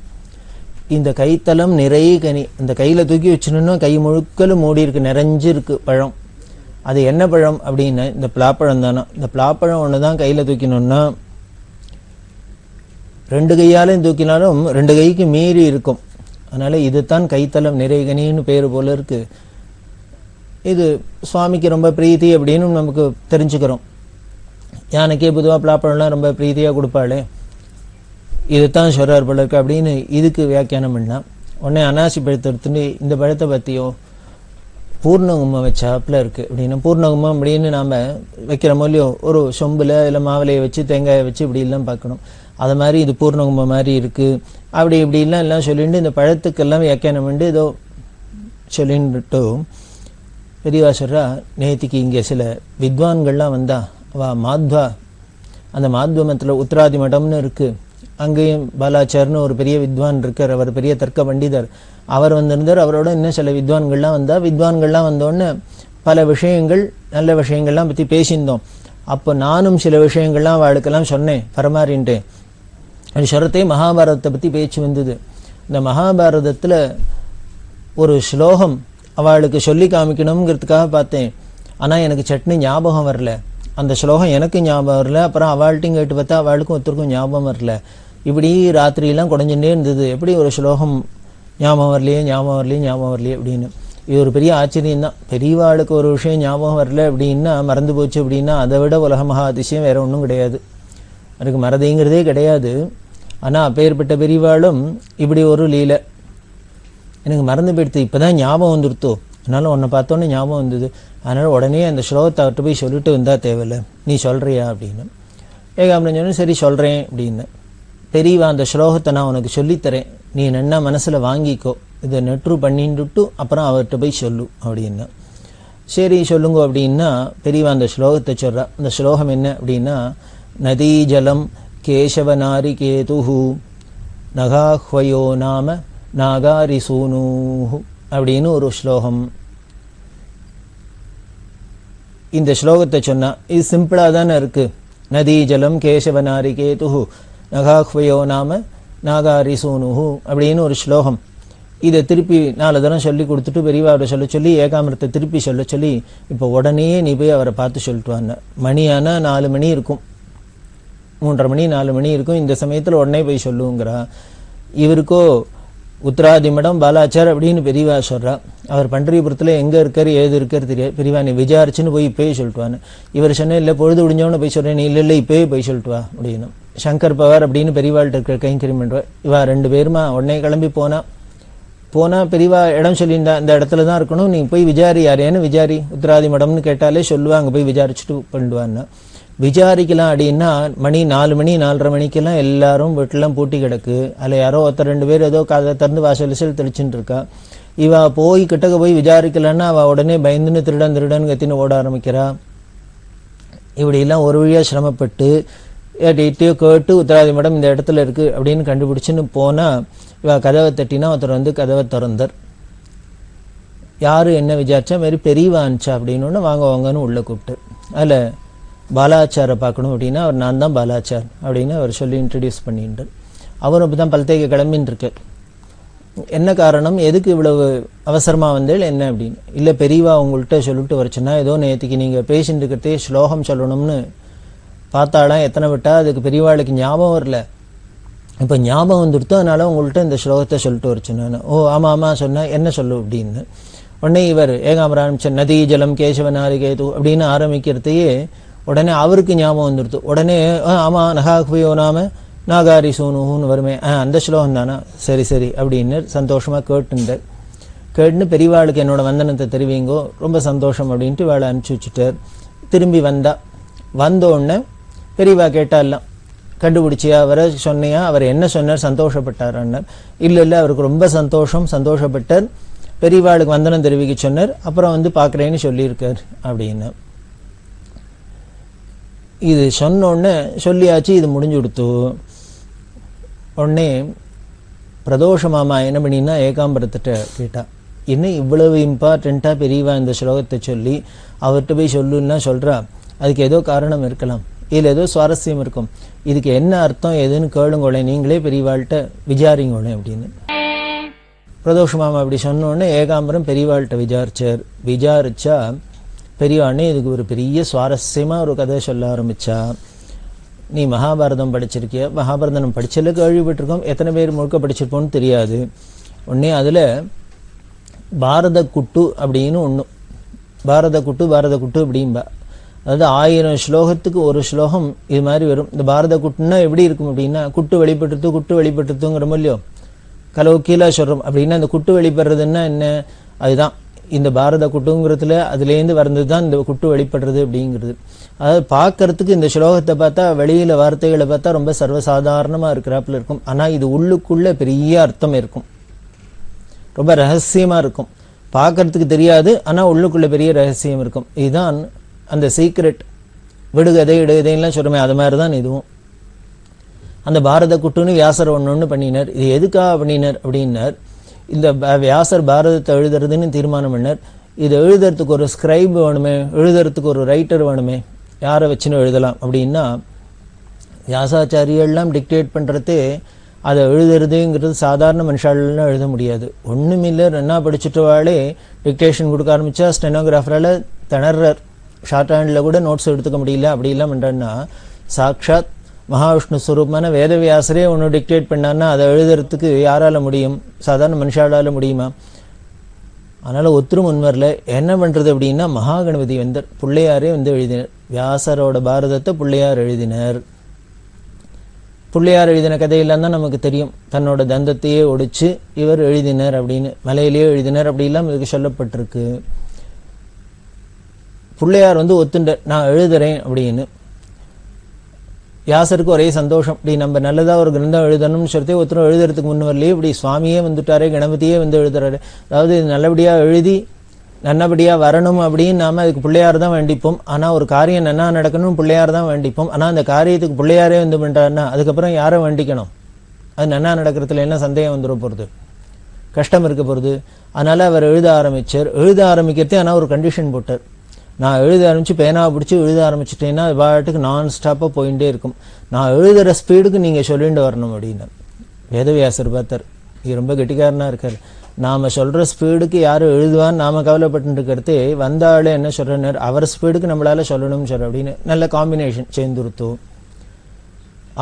இந்த கைத்தலம் நிறைய கனி, இந்த கையில் தூக்கி வச்சுனோன்னா கை முழுக்கலும் மூடி இருக்கு, நிறைஞ்சிருக்கு பழம். அது என்ன பழம் அப்படின்னா இந்த பலாப்பழம் தானா. இந்த பலாப்பழம் ஒன்று தான் கையில் தூக்கினோன்னா 2 கையாலையும் தூக்கினாலும் 2 கைக்கு மீறி இருக்கும். அதனால் இதுதான் கைத்தலம் நிறைகனின்னு பேர் போல இருக்கு. இது சுவாமிக்கு ரொம்ப பிரீத்தி அப்படின்னு நமக்கு தெரிஞ்சுக்கிறோம். யானைக்கே பொதுவாக பலாப்பழம்லாம் ரொம்ப பிரீத்தியாக கொடுப்பாளே, இதுதான் சொல்றார் போல இருக்கு அப்படின்னு இதுக்கு வியாக்கியானம் பண்ணலாம். உடனே அனாசி பழத்தை எடுத்துட்டு இந்த பழத்தை பற்றியோ பூர்ணகுமம் வச்சாப்புல இருக்கு அப்படின்னா, பூர்ணகுமம் அப்படின்னு நாம் வைக்கிற மூலியம் ஒரு சொம்பில் இல்லை மாவிலையை வச்சு தேங்காயை வச்சு இப்படிலாம் பார்க்கணும். அது மாதிரி இது பூர்ணகுமம் மாதிரி இருக்குது அப்படி இப்படிலாம் எல்லாம் சொல்லிட்டு இந்த பழத்துக்கெல்லாம் வியாக்கியானம் பண்ணி ஏதோ சொல்லிட்டு பெரியவா சொல்கிறா. நேத்திக்கு இங்கே சில வித்வான்கள்லாம் வந்தா. அவள் மாத்வா, அந்த மாத்வமத்தில் உத்தராதி மடம்னு இருக்குது, அங்கேயும் பாலாச்சார்னு ஒரு பெரிய வித்வான் இருக்கார், அவர் பெரிய தர்க்க பண்டிதர், அவர் வந்திருந்தார். அவரோட இன்னும் சில வித்வான்கள்லாம் வித்வான்கள்லாம் வந்தோடனே பல விஷயங்கள் நல்ல விஷயங்கள்லாம் பற்றி பேசியிருந்தோம். அப்போ நானும் சில விஷயங்கள்லாம் அவளுக்கெல்லாம் சொன்னேன், பரமாறின்ட்டு. அது சொல்கிறதே மகாபாரதத்தை பற்றி பேச்சு வந்தது. இந்த மகாபாரதத்தில் ஒரு ஸ்லோகம் அவளுக்கு சொல்லி காமிக்கணுங்கிறதுக்காக பார்த்தேன். ஆனால் எனக்கு சட்னி ஞாபகம் வரல. அந்த ஸ்லோகம் எனக்கு ஞாபகம் வரல. அப்புறம் அவள்கிட்டையும் கேட்டு பார்த்தா அவளுக்கும் ஒருத்தருக்கும் ஞாபகம் வரல. இப்படி ராத்திரியெல்லாம் குறைஞ்சுட்டே இருந்தது. எப்படி ஒரு ஸ்லோகம் ஞாபகம் வரலையே அப்படின்னு. இது ஒரு பெரிய ஆச்சரியம் தான். பெரியவாளுக்கு ஒரு விஷயம் ஞாபகம் வரல அப்படின்னா, மறந்து போச்சு அப்படின்னா, அதை விட உலக மகா அதிசயம் வேற ஒன்றும் கிடையாது. அதுக்கு மறதிங்கிறதே கிடையாது. ஆனால் அப்பேற்பட்ட பெரியவாளும் இப்படி ஒரு லீலை. எனக்கு மறந்து போயிடுத்து, இப்போ தான் ஞாபகம் வந்துடுத்தோ, அதனால உன்னை பார்த்தோன்னே ஞாபகம் வந்தது, அதனால் உடனே அந்த ஸ்லோகத்தை அவர்கிட்ட போய் சொல்லிட்டு வந்தால் தேவையில்லை, நீ சொல்கிறியா அப்படின்னு. ஏகாம்பரம் சொன்னேன், சரி சொல்கிறேன் அப்படின்னு. பெரியவா அந்த ஸ்லோகத்தை நான் உனக்கு சொல்லித்தரேன், நீ நன்னா மனசில் வாங்கிக்கோ, இதை நெட்ரு பண்ணிட்டு அப்புறம் அவர்கிட்ட போய் சொல்லு அப்படின்னா. சரி சொல்லுங்க அப்படின்னா பெரியவா அந்த ஸ்லோகத்தை சொல்கிறா. அந்த ஸ்லோகம் என்ன அப்படின்னா, நதி ஜலம் கேசவ நாரி கேதுஹு நகாஹ்வயோ நாம நாகாரி சூனூஹு அப்படின்னு ஒரு ஸ்லோகம். இந்த ஸ்லோகத்தை சொன்னா இது சிம்பிளாக தானே இருக்கு. நதி ஜலம் கேசவ நாரி கேதுஹு நகாஹ்வயோ நாம நாகாரி சூனுஹு அப்படின்னு ஒரு ஸ்லோகம். இதை திருப்பி 4 தரம் சொல்லி கொடுத்துட்டு பெரியவாரை சொல்ல சொல்லி ஏகாமிரத்தை திருப்பி சொல்ல சொல்லி, இப்போ உடனே நீ போய் அவரை பார்த்து சொல்லிட்டு வாங்க. மணியானா 4 மணி இருக்கும், 3:30 மணி 4 மணி இருக்கும். இந்த சமயத்தில் உடனே போய் சொல்லுங்கிறா. இவருக்கோ உத்தராதி மடம் பாலாச்சார் அப்படின்னு பெரியவா சொல்கிறா. அவர் பண்டரிபுரத்தில் எங்கே இருக்கார் ஏது இருக்கார் தெரியாது. பெரியவா நீ விசாரிச்சுன்னு போய் இப்போயே சொல்லிட்டு வான்னு. இவர் சொன்னேன், இல்லை பொழுது முடிஞ்சவனு போய் சொல்கிறேன். நீ இல்லை இப்போயே போய் சொல்லிட்டு வா அப்படின்னு. சங்கர் பவார் அப்படின்னு பெரியவாள்கிட்ட இருக்கிற கைங்கரியம் பண்ணுவார். இவா 2 பேருமா உடனே கிளம்பி போனால் பெரியவா இடம் சொல்லியிருந்தா இந்த இடத்துல தான் இருக்கணும், நீ போய் விசாரி, யாரேன்னு விசாரி, உத்தராதி மடம்னு கேட்டாலே சொல்லுவா, அங்கே போய் விசாரிச்சுட்டு பண்ணிடுவான்னு. விசாரிக்கலாம் அப்படின்னா மணி 4 மணி 4:30 மணிக்கெல்லாம் எல்லாரும் வீட்டிலாம் பூட்டி கிடக்கு. அதில் யாரோ 1-2 பேர் ஏதோ கதை திறந்து வாசல் தெளிச்சுட்டு இருக்கா. இவ போய் கிட்டக்க போய் விசாரிக்கலன்னா அவள் உடனே பயந்துன்னு திருடன் கத்தின்னு ஓட ஆரம்பிக்கிறா. இப்படிலாம் ஒரு வழியாக சிரமப்பட்டு டீட்டோ கேட்டு உத்தராதி மடம் இந்த இடத்துல இருக்குது அப்படின்னு கண்டுபிடிச்சின்னு போனால் இவ கதவை தட்டினா ஒருத்தர் வந்து கதவை திறந்தார். யார் என்ன விசாரிச்சா, மாரி பெரியவா அனுச்சா அப்படின்னு வாங்கன்னு உள்ளே கூப்பிட்டு, அதில் பாலாச்சாரை பார்க்கணும் அப்படின்னா அவர் நான் தான் பாலாச்சார் அப்படின்னு அவர் சொல்லி இன்ட்ரடியூஸ் பண்ணிட்டார். அவரும் அப்பதான் பல்தேக்க கிளம்பின்னு இருக்கு. என்ன காரணம், எதுக்கு இவ்வளவு அவசரமா வந்தேள் என்ன அப்படின்னு. இல்ல பெரியவா உங்கள்கிட்ட சொல்லிட்டு வரச்சுன்னா, ஏதோ நேற்றுக்கு நீங்க பேசிட்டு இருக்கிறதே ஸ்லோகம் சொல்லணும்னு பார்த்தாலாம் எத்தனை விட்டா அதுக்கு பெரியவாளுக்கு ஞாபகம் வரல. இப்ப ஞாபகம் வந்துடுத்தோ, அதனால உங்கள்கிட்ட இந்த ஸ்லோகத்தை சொல்லிட்டு வரச்சுன்னு. ஓ ஆமா ஆமா சொன்னா என்ன சொல்லு அப்படின்னு. உடனே இவர் ஏகாம்பரம் ஆரம்பிச்ச நதி ஜலம் கேசவனாரிகேது அப்படின்னு ஆரம்பிக்கிறதையே உடனே அவருக்கு ஞாபகம் வந்துடுத்து. உடனே ஆமா நகாகுயோ நாம நாகாரி சூனுன்னு வருமே, அந்த ஸ்லோகம் தானா, சரி சரி அப்படின்னு சந்தோஷமா கேட்டுட்டார். கேட்டுன்னு பெரியவாளுக்கு என்னோட வந்தனத்தை தெரிவிங்கோ, ரொம்ப சந்தோஷம் அப்படின்ட்டு வேலை அனுப்பிச்சு வச்சுட்டார். திரும்பி வந்த உடனே பெரியவா கேட்டாலாம், கண்டுபிடிச்சியா அவரை சொன்னியா, அவர் என்ன சொன்னார், சந்தோஷப்பட்டார். இல்ல இல்ல அவருக்கு ரொம்ப சந்தோஷப்பட்டார். பெரியவாளுக்கு வந்தனம் தெரிவிக்க சொன்னார். அப்புறம் பாக்குறேன்னு சொல்லியிருக்கார் அப்படின்னு. இது சொன்ன உடனே சொல்லியாச்சு, இது முடிஞ்சு கொடுத்து உடனே பிரதோஷ மாமா என்ன பண்ணினா ஏகாம்பரத்திட்ட கேட்டா, என்ன இவ்வளவு இம்பார்ட்டண்டா பெரியவா இந்த ஸ்லோகத்தை சொல்லி அவர்கிட்ட போய் சொல்லுன்னா சொல்றா, அதுக்கு ஏதோ காரணம் இருக்கலாம், இதுல ஏதோ சுவாரஸ்யம் இருக்கும், இதுக்கு என்ன அர்த்தம் எதுன்னு கேளுங்கோளே, நீங்களே பெரியவாள்கிட்ட விசாரிங்கோளே அப்படின்னு. பிரதோஷ மாமா அப்படி சொன்ன உடனே ஏகாம்பரம் பெரியவாள்கிட்ட விசாரிச்சா பெரியவாண்ணே இதுக்கு ஒரு பெரிய சுவாரஸ்யமா ஒரு கதை சொல்ல ஆரம்பிச்சா. நீ மகாபாரதம் படிச்சிருக்கிய, மகாபாரதம் படிச்சல கேள்விப்பட்டிருக்கோம், எத்தனை பேர் முழுக்க படிச்சிருப்போம்னு தெரியாது. உடனே அதுல பாரத குட்டு அப்படின்னு ஒண்ணு, பாரத குட்டு அப்படின்பா. அதாவது 1000 ஸ்லோகத்துக்கு ஒரு ஸ்லோகம் இது மாதிரி வரும். இந்த பாரத குட்டுன்னா எப்படி இருக்கும் அப்படின்னா, குட்டு வெளிப்பட்டுத்துங்கிறோம் இல்லையோ, கலவு கீழா சொல்றோம் அப்படின்னா, அந்த குட்டு வெளிப்படுறதுன்னா என்ன, அதுதான் இந்த பாரத குட்டுங்கிறதுல அதுலேருந்து வந்ததுதான் இந்த குட்டு வெளிப்படுறது அப்படிங்கிறது. அதாவது பார்க்கறதுக்கு இந்த ஸ்லோகத்தை பார்த்தா, வெளியில வார்த்தைகளை பார்த்தா ரொம்ப சர்வசாதாரணமா இருக்கிறாப்புல இருக்கும். ஆனா இது உள்ளுக்குள்ள பெரிய அர்த்தம் இருக்கும், ரொம்ப ரகசியமா இருக்கும், பார்க்கறதுக்கு தெரியாது, ஆனா உள்ளுக்குள்ள பெரிய ரகசியம் இருக்கும். இதுதான் அந்த சீக்ரெட். விடுகதை இடுகதைலாம் சொல்றோமே, அது மாதிரிதான் இதுவும். அந்த பாரத குட்டுன்னு வியாசர் ஒண்ணு பண்ணினார். இது எதுக்காக பண்ணினார் அப்படின்னார், இந்த வியாசர் பாரதத்தை எழுதுறதுன்னு தீர்மானம் பண்ணார். இது எழுதுறதுக்கு ஒரு ஸ்கிரைப் வேணுமே, எழுதுறதுக்கு ஒரு ரைட்டர் வேணுமே, யாரை வச்சுன்னு எழுதலாம் அப்படின்னா, வியாசாச்சாரியெல்லாம் டிக்டேட் பண்றதே, அதை எழுதுறதுங்கிறது சாதாரண மனுஷாலாம் எழுத முடியாது. ஒண்ணுமில்ல, என்ன படிச்சுட்டவாளே டிக்டேஷன் கொடுக்க ஆரம்பிச்சா ஸ்டெனோகிராஃபரால திணறார், ஷார்ட் ஹேண்ட்ல கூட நோட்ஸ் எடுத்துக்க முடியல. அப்படி எல்லாம் பண்றான்னா, சாட்சாத் மகாவிஷ்ணு ஸ்வரூபமான வேதவியாசரே ஒன்று டிக்டேட் பண்ணான்னா அதை எழுதுறதுக்கு யாரால முடியும், சாதாரண மனுஷாலால முடியுமா? அதனால ஒத்துரும் முன்வரல. என்ன பண்றது அப்படின்னா, மகாகணபதி வந்தார், பிள்ளையாரே எழுதினார். வியாசரோட பாரதத்தை பிள்ளையார் எழுதினார். பிள்ளையார் எழுதின கதையெல்லாம் தான் நமக்கு தெரியும். தன்னோட தந்தத்தையே ஒடிச்சு இவர் எழுதினார் அப்படின்னு, மலையிலேயே எழுதினார் அப்படிலாம் இதுக்கு சொல்லப்பட்டிருக்கு. பிள்ளையார் ஒத்துண்டார், நான் எழுதுறேன் அப்படின்னு. வியாசருக்கு ஒரே சந்தோஷம், இப்படி நம்ம நல்லதா ஒரு கிரந்தம் எழுதணும்னு சொல்லி ஒருத்தரும் எழுதுறதுக்கு முன் வரலையே, இப்படி சுவாமியே வந்துட்டாரே, கணபதியே எழுதுறாரு, அதாவது நல்லபடியா எழுதி நல்லபடியா வரணும் அப்படின்னு நாம அதுக்கு பிள்ளையார் தான் வேண்டிப்போம். ஆனா ஒரு காரியம் நன்னா நடக்கணும் பிள்ளையார் தான் வேண்டிப்போம். ஆனா அந்த காரியத்துக்கு பிள்ளையாரே பண்றாருன்னா அதுக்கப்புறம் யாரை வேண்டிக்கணும்? அது நன்னா நடக்கிறதுல என்ன சந்தேகம் வந்துட போறது, கஷ்டம் இருக்க போறது. அதனால அவர் எழுத ஆரம்பிக்கிறதே ஆனா ஒரு கண்டிஷன் போட்டார், நான் எழுத ஆரம்பிச்சு பேனாவை பிடிச்சி எழுத ஆரம்பிச்சுட்டேன்னா பாட்டுக்கு நான் ஸ்டாப்பா போயிட்டே இருக்கும், நான் எழுதுற ஸ்பீடுக்கு நீங்க சொல்லிட்டு வரணும் அப்படின்னு. வேதவியாசர் பார்த்தார், இது ரொம்ப கெட்டிக்காரனா இருக்காரு, நாம சொல்ற ஸ்பீடுக்கு யாரும் எழுதுவான்னு நாம கவலைப்பட்டு இருக்கிறதே, வந்தாலே என்ன சொல்றாரு, அவர் ஸ்பீடுக்கு நம்மளால சொல்லணும்னு சொல்ற அப்படின்னு. நல்ல காம்பினேஷன் சேர்ந்துருத்தோ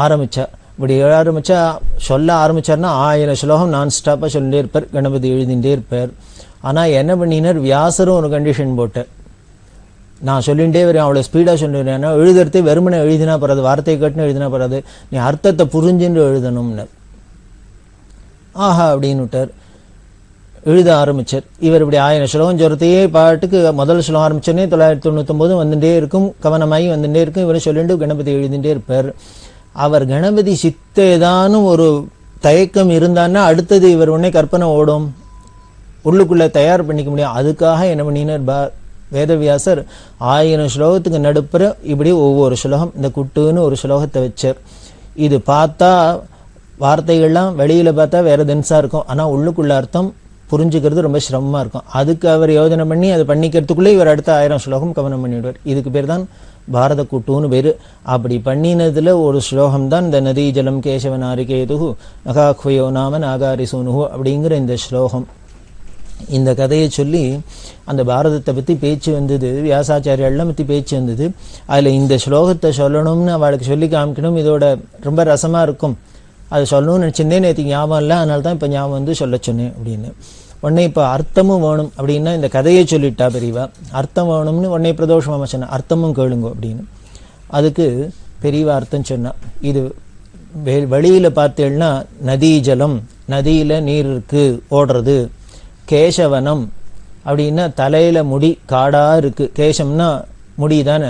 ஆரம்பிச்சா. இப்படி சொல்ல ஆரம்பிச்சார்னா 1000 ஸ்லோகம் நான் ஸ்டாப்பா சொல்லிட்டே இருப்பார், கணபதி எழுதிட்டே இருப்பார். ஆனா என்ன பண்ணினார், வியாசரும் ஒரு கண்டிஷன் போட்டார், நான் சொல்லிகிட்டே வரேன், அவ்வளோ ஸ்பீடாக சொல்லிடுறேன், எழுதுறதே வெறுமனை எழுதினா போறாது, வார்த்தையை கட்டுன்னு எழுதினா போறாது, நீ அர்த்தத்தை புரிஞ்சுன்னு எழுதணும்னு. ஆஹா அப்படின்னு விட்டார், எழுத ஆரம்பிச்சார். இவர் இப்படி 1000 ஸ்லோகம் சொல்றதையே பாட்டுக்கு முதல் ஸ்லோகம் ஆரம்பிச்சோன்னே 999 வந்துட்டே இருக்கும், கவனமாகி வந்துட்டே இருக்கும். இவரை சொல்லிட்டு கணபதி எழுதிட்டே இருப்பார். அவர் கணபதி சித்த ஏதானும் ஒரு தயக்கம் இருந்தான்னா அடுத்தது இவர் உடனே கற்பனை ஓடும், உள்ளுக்குள்ள தயார் பண்ணிக்க முடியும். அதுக்காக என்ன பண்ணினார் வேதவியாசர் 1000 ஸ்லோகத்துக்கு நடுப்புற இப்படி ஒவ்வொரு ஸ்லோகம், இந்த குட்டுன்னு ஒரு ஸ்லோகத்தை வச்சார். இது பார்த்தா வார்த்தைகள்லாம் வெளியில பார்த்தா வேற தென்சா இருக்கும், ஆனா உள்ளுக்குள்ள அர்த்தம் புரிஞ்சுக்கிறது ரொம்ப சிரமமா இருக்கும். அதுக்கு அவர் யோஜனை பண்ணி அதை பண்ணிக்கிறதுக்குள்ளே இவர் அடுத்த 1000 ஸ்லோகம் கவனம் பண்ணிவிடுவார். இதுக்கு பேர் தான் பாரத கூட்டுன்னு பேரு. அப்படி பண்ணினதுல ஒரு ஸ்லோகம் தான் இந்த நதி ஜலம் கேசவ நாரிகேது நகாக்வயோ நாம நாகாரி சூனுகு அப்படிங்கிற இந்த ஸ்லோகம். இந்த கதையை சொல்லி அந்த பாரதத்தை பற்றி பேச்சு வந்தது, வியாசாச்சாரியெல்லாம் பற்றி பேச்சு வந்தது. அதில் இந்த ஸ்லோகத்தை சொல்லணும்னு அவளுக்கு சொல்லி காமிக்கணும், இதோட ரொம்ப ரசமாக இருக்கும், அதை சொல்லணும்னு நினச்சிருந்தேன். நேற்று ஞாபகம் இல்லை, அதனால தான் இப்போ ஞாபகம் வந்து சொல்ல சொன்னேன் அப்படின்னு. உடனே இப்போ அர்த்தமும் வேணும் அப்படின்னா இந்த கதையை சொல்லிட்டா பெரியவா. அர்த்தம் வேணும்னு உடனே பிரதோஷமாக சொன்னேன், அர்த்தமும் கேளுங்க அப்படின்னு. அதுக்கு பெரியவா அர்த்தம் சொன்னா, இது வெளியில் பார்த்தேன்னா நதி ஜலம், நதியில் நீர் இருக்கு ஓடுறது. கேசவனம் அப்படின்னா தலையில முடி காடா இருக்கு, கேசம்னா முடி தானே,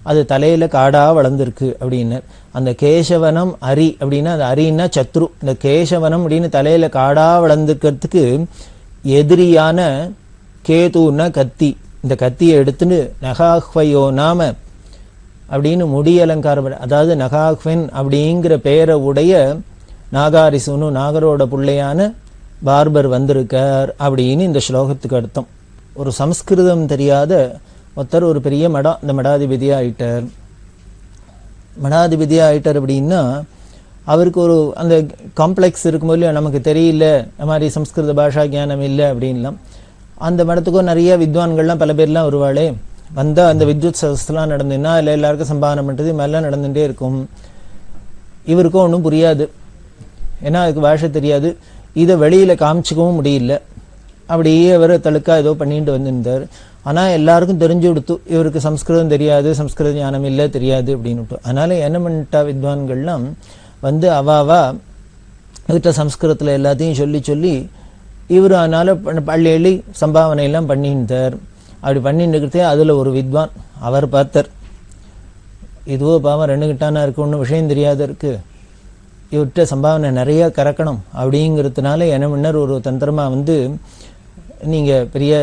அது தலையில காடா வளர்ந்துருக்கு அப்படின்னு. அந்த கேசவனம் அரி அப்படின்னா அது அரின்னா சத்ரு. இந்த கேசவனம் அப்படின்னு தலையில காடா வளர்ந்துக்கிறதுக்கு எதிரியான கேதுன்னா கத்தி. இந்த கத்தியை எடுத்துன்னு நகாஹ்வயோ நாம அப்படின்னு முடி அலங்காரம், அதாவது நகாஹ்வன் அப்படிங்கிற பெயரை உடைய நாகாரிசுனு நாகரோட பிள்ளையான பார்பர் வந்திருக்கார் அப்படின்னு இந்த ஸ்லோகத்துக்கு அர்த்தம். ஒரு சம்ஸ்கிருதம் தெரியாத ஒருத்தர் ஒரு பெரிய மடம், இந்த மடாதிபதியா ஆயிட்டார். மடாதிபதியா ஆயிட்டார் அப்படின்னா அவருக்கு ஒரு அந்த காம்ப்ளெக்ஸ் இருக்கும்போது இல்லையா, நமக்கு தெரியல இந்த மாதிரி சம்ஸ்கிருத பாஷா ஞானம் இல்லை அப்படின்லாம். அந்த மடத்துக்கும் நிறைய வித்வான்கள்லாம் பல பேர்லாம் வருவாளே, வந்தால் அந்த வித்யுத் சதஸ்லாம் நடந்துன்னா இல்லை எல்லாருக்கும் சம்பாதனை பண்ணுறது மாதிரிலாம் நடந்துகிட்டே இருக்கும். இவருக்கும் ஒன்றும் புரியாது, ஏன்னா அதுக்கு பாஷை தெரியாது, இதை வெளியில் காமிச்சிக்கவும் முடியல. அப்படியே அவர் தழுக்கா ஏதோ பண்ணிட்டு வந்துருந்தார். ஆனால் எல்லாருக்கும் தெரிஞ்சு கொடுத்து இவருக்கு சம்ஸ்கிருதம் தெரியாது, சம்ஸ்கிருத ஞானம் இல்லை தெரியாது அப்படின்னு. அதனால என்ன பண்ணிட்டா வித்வான்கள்லாம் வந்து அவாவா அதுகிட்ட சம்ஸ்கிருதத்தில் எல்லாத்தையும் சொல்லி சொல்லி இவர் அதனால பள்ளி சம்பாவனை எல்லாம் பண்ணிட்டார். அப்படி பண்ணிட்டு இருக்கிறதே அதில் ஒரு வித்வான் அவர் பார்த்தார், இதுவோ பாவம் 2 கிட்டானா இருக்கு, ஒன்றும் விஷயம் தெரியாத இருக்கு, இவர்கிட்ட சம்பாவனை நிறைய கறக்கணும் அப்படிங்கிறதுனால என்ன முன்னர் ஒரு தந்திரமாக வந்து நீங்கள் பெரிய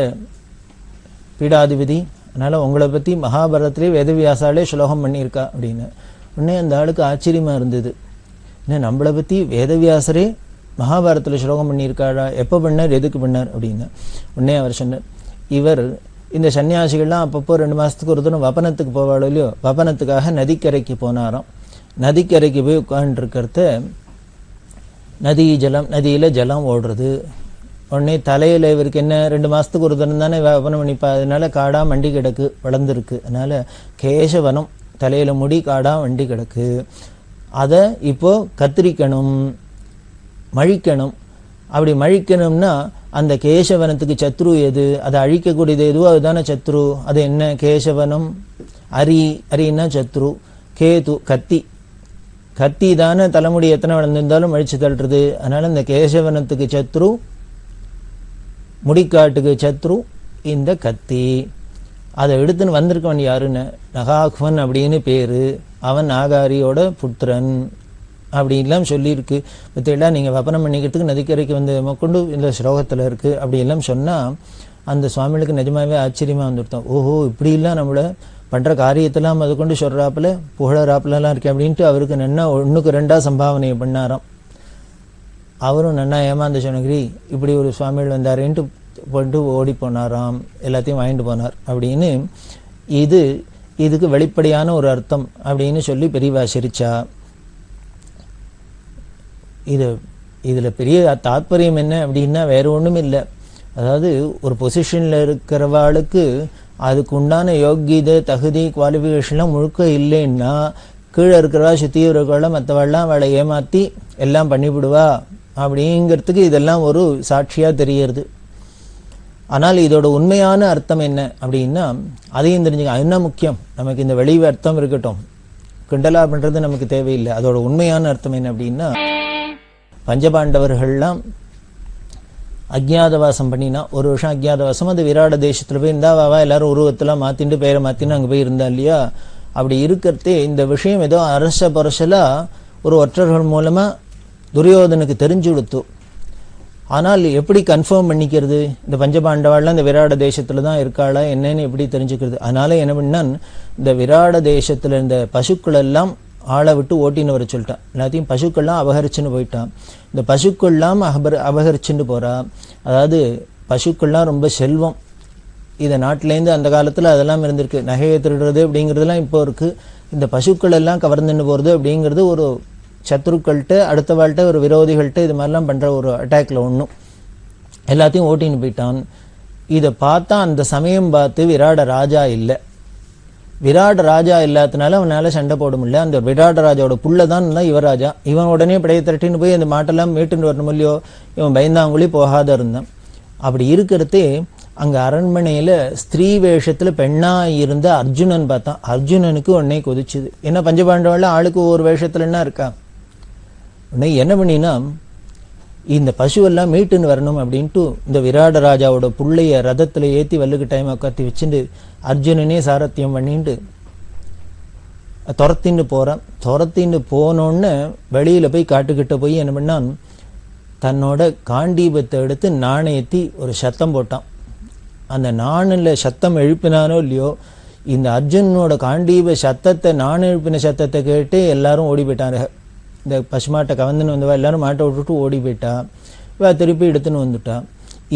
பீடாதிபதி, அதனால் உங்களை பற்றி மகாபாரதத்திலே வேதவியாசாலே ஸ்லோகம் பண்ணியிருக்கா அப்படின்னு. உடனே அந்த ஆளுக்கு ஆச்சரியமாக இருந்தது, என்ன நம்மளை பற்றி வேதவியாசரே மகாபாரதத்தில் ஸ்லோகம் பண்ணியிருக்காரா, எப்போ பண்ணார், எதுக்கு பண்ணார் அப்படின்னு. உடனே அவர் சொன்னார், இவர் இந்த சன்னியாசிகள்லாம் அப்பப்போ 2 மாதத்துக்கு ஒரு தூரம் வபனத்துக்கு போவாளோ இல்லையோ, வபனத்துக்காக நதிக்கரைக்கு போனாராம். நதிக்கரைக்கு போய் உட்காந்துருக்கிறத நதி ஜலம், நதியில் ஜலம் ஓடுறது. உடனே தலையில் இவருக்கு என்ன 2 மாதத்துக்கு ஒரு தரம் தானே வபனம் பண்ணிப்பா, அதனால காடா மண்டி கிடக்கு வளர்ந்துருக்கு. அதனால கேசவனம், தலையில் முடி காடா வண்டி கிடக்கு, அதை இப்போ கத்திரிக்கணும், மழிக்கணும். அப்படி மழிக்கணும்னா அந்த கேசவனத்துக்கு சத்ரு எது, அதை அழிக்கக்கூடியது எதுவோ அதுதானே சத்ரு. அது என்ன, கேசவனம் அரி, அரின்னா சத்ரு, கேது கத்தி, கத்தி தானே தலைமுடி எத்தனை வளர்ந்திருந்தாலும் அழிச்சு தள்ளுறது. அதனால இந்த கேசவனத்துக்கு சத்ரு, முடிக்காட்டுக்கு சத்ரு இந்த கத்தி. அதை எடுத்துன்னு வந்திருக்கவன் யாருன்னு, நகாஹ்வன் அப்படின்னு பேரு, அவன் நாகாரியோட புத்திரன் அப்படின்லாம் சொல்லியிருக்கு. பற்றியெல்லாம் நீங்கள் வபனம் பண்ணிக்கிறதுக்கு நதிக்கரைக்கு வந்து கொண்டு இந்த ஸ்லோகத்தில் இருக்குது அப்படியெல்லாம் சொன்னால் அந்த சுவாமிகளுக்கு நிஜமாகவே ஆச்சரியமாக வந்துருத்தோம். ஓஹோ, இப்படிலாம் நம்மளை பண்ணுற காரியத்தெல்லாம் அது கொண்டு சொல்கிறாப்புல புகழறாப்புலலாம் இருக்கு அப்படின்ட்டு அவருக்கு நன்னா 1க்கு 2 சம்பாவனையை பண்ணாராம். அவரும் நன்னா ஏமாந்த சொன்னகிரி இப்படி ஒரு சுவாமிகள் வந்தாரேன்ட்டு போட்டு ஓடி போனாராம், எல்லாத்தையும் வாங்கிட்டு போனார் அப்படின்னு. இதுக்கு வெளிப்படையான ஒரு அர்த்தம் அப்படின்னு சொல்லி பெரியவா சிரிச்சா. இதில் பெரிய தாத்பரியம் என்ன அப்படின்னா வேற ஒன்றும் இல்லை. அதாவது ஒரு பொசிஷனில் இருக்கிறவாளுக்கு அதுக்கு உண்டான யோகியதை தகுதி குவாலிஃபிகேஷன்லாம் முழுக்க இல்லைன்னா கீழே இருக்கிறவா சுற்றி இருக்கிறவள மற்றவாள்லாம் அவளை ஏமாற்றி எல்லாம் பண்ணிவிடுவா அப்படிங்கிறதுக்கு இதெல்லாம் ஒரு சாட்சியாக தெரிகிறது. ஆனால் இதோட உண்மையான அர்த்தம் என்ன அப்படின்னா அதையும் தெரிஞ்சுக்க. அது என்ன முக்கியம், நமக்கு இந்த வெளி அர்த்தம் இருக்கட்டும், கிண்டலா பண்ணுறது நமக்கு தேவையில்லை. அதோட உண்மையான அர்த்தம் என்ன அப்படின்னா, பஞ்சபாண்டவர்கள்லாம் அஜ்ஞாதவாசம் பண்ணினா 1 வருஷம் அஜ்ஞாதவாசம், அது விராட தேசத்தில் போய் இருந்தா வாவா எல்லாரும் உருவத்தெல்லாம் மாற்றிட்டு பேரை மாற்றின்னு அங்கே போய் இருந்தா இல்லையா. அப்படி இருக்கிறதே இந்த விஷயம் ஏதோ அரச பரசலாக ஒரு ஒற்றர்கள் மூலமாக துரியோதனுக்கு தெரிஞ்சு கொடுத்து. ஆனால் எப்படி கன்ஃபார்ம் பண்ணிக்கிறது, இந்த பஞ்சபாண்டவாள்லாம் இந்த விராட தேசத்தில் தான் இருக்காளா என்னன்னு எப்படி தெரிஞ்சுக்கிறது. அதனால என்ன பண்ணான், இந்த விராட தேசத்தில் இருந்த பசுக்கள் எல்லாம் ஆளை விட்டு ஓட்டின்னு வர சொல்லிட்டான். எல்லாத்தையும் பசுக்கள்லாம் அபகரிச்சுன்னு போயிட்டான். இந்த பசுக்கள்லாம் அபகரிச்சுட்டு போறா. அதாவது பசுக்கள்லாம் ரொம்ப செல்வம், இதை நாட்டிலேருந்து அந்த காலத்தில் அதெல்லாம் இருந்திருக்கு. நகையை திருடுறது அப்படிங்கிறதுலாம் இப்போ இருக்குது. இந்த பசுக்கள் எல்லாம் கவர்ந்துன்னு போகிறது அப்படிங்கிறது ஒரு சத்ருக்கள்கிட்ட அடுத்த வாழ்கிட்ட ஒரு விரோதிகள்கிட்ட இது மாதிரிலாம் பண்ணுற ஒரு அட்டாக்ல ஒன்றும் எல்லாத்தையும் ஓட்டின்னு போயிட்டான். இதை பார்த்தா அந்த சமயம் பார்த்து விராட ராஜா இல்லை. விராட ராஜா இல்லாதனால அவனால சண்டை போட முடியல. அந்த விராட ராஜாவோட புள்ள தான் யுவராஜா. இவன் உடனே படையை திரட்டின்னு போய் அந்த மாட்டெல்லாம் மீட்டுன்னு வரணும் இல்லையோ, இவன் பயந்தாங்குழி போகாத இருந்தான். அப்படி இருக்கிறதே அங்க அரண்மனையில ஸ்திரீ வேஷத்துல பெண்ணா இருந்த அர்ஜுனன் பார்த்தான். அர்ஜுனனுக்கு உடனே கொதிச்சுது. ஏன்னா பஞ்சபாண்டவாள் ஆளுக்கு ஒவ்வொரு வேஷத்துல என்ன இருக்கா. உடனே என்ன பண்ணினா இந்த பசுவெல்லாம் மீட்டுன்னு வரணும் அப்படின்ட்டு இந்த விராட ராஜாவோட புள்ளைய ரதத்துல ஏத்தி வல்லுக்கு டைம் உட்காத்தி வச்சுட்டு அர்ஜுனனே சாரத்தியம் பண்ணிட்டு துரத்தின்னு போறான். துரத்தின்னு போனோன்னு வெளியில போய் காட்டுக்கிட்ட போய் என்ன பண்ணான், தன்னோட காண்டீபத்தை எடுத்து நாணயத்தி ஒரு சத்தம் போட்டான். அந்த நாணில் சத்தம் எழுப்பினானோ இல்லையோ, இந்த அர்ஜுனனோட காண்டீப சத்தத்தை நான் எழுப்பின சத்தத்தை கேட்டு எல்லாரும் ஓடி போயிட்டாங்க. இந்த பசுமாட்டை கவர்ந்துன்னு வந்தவா எல்லாரும் மாட்டை விட்டுட்டு ஓடி போயிட்டா. இவ திருப்பி எடுத்துன்னு வந்துட்டா.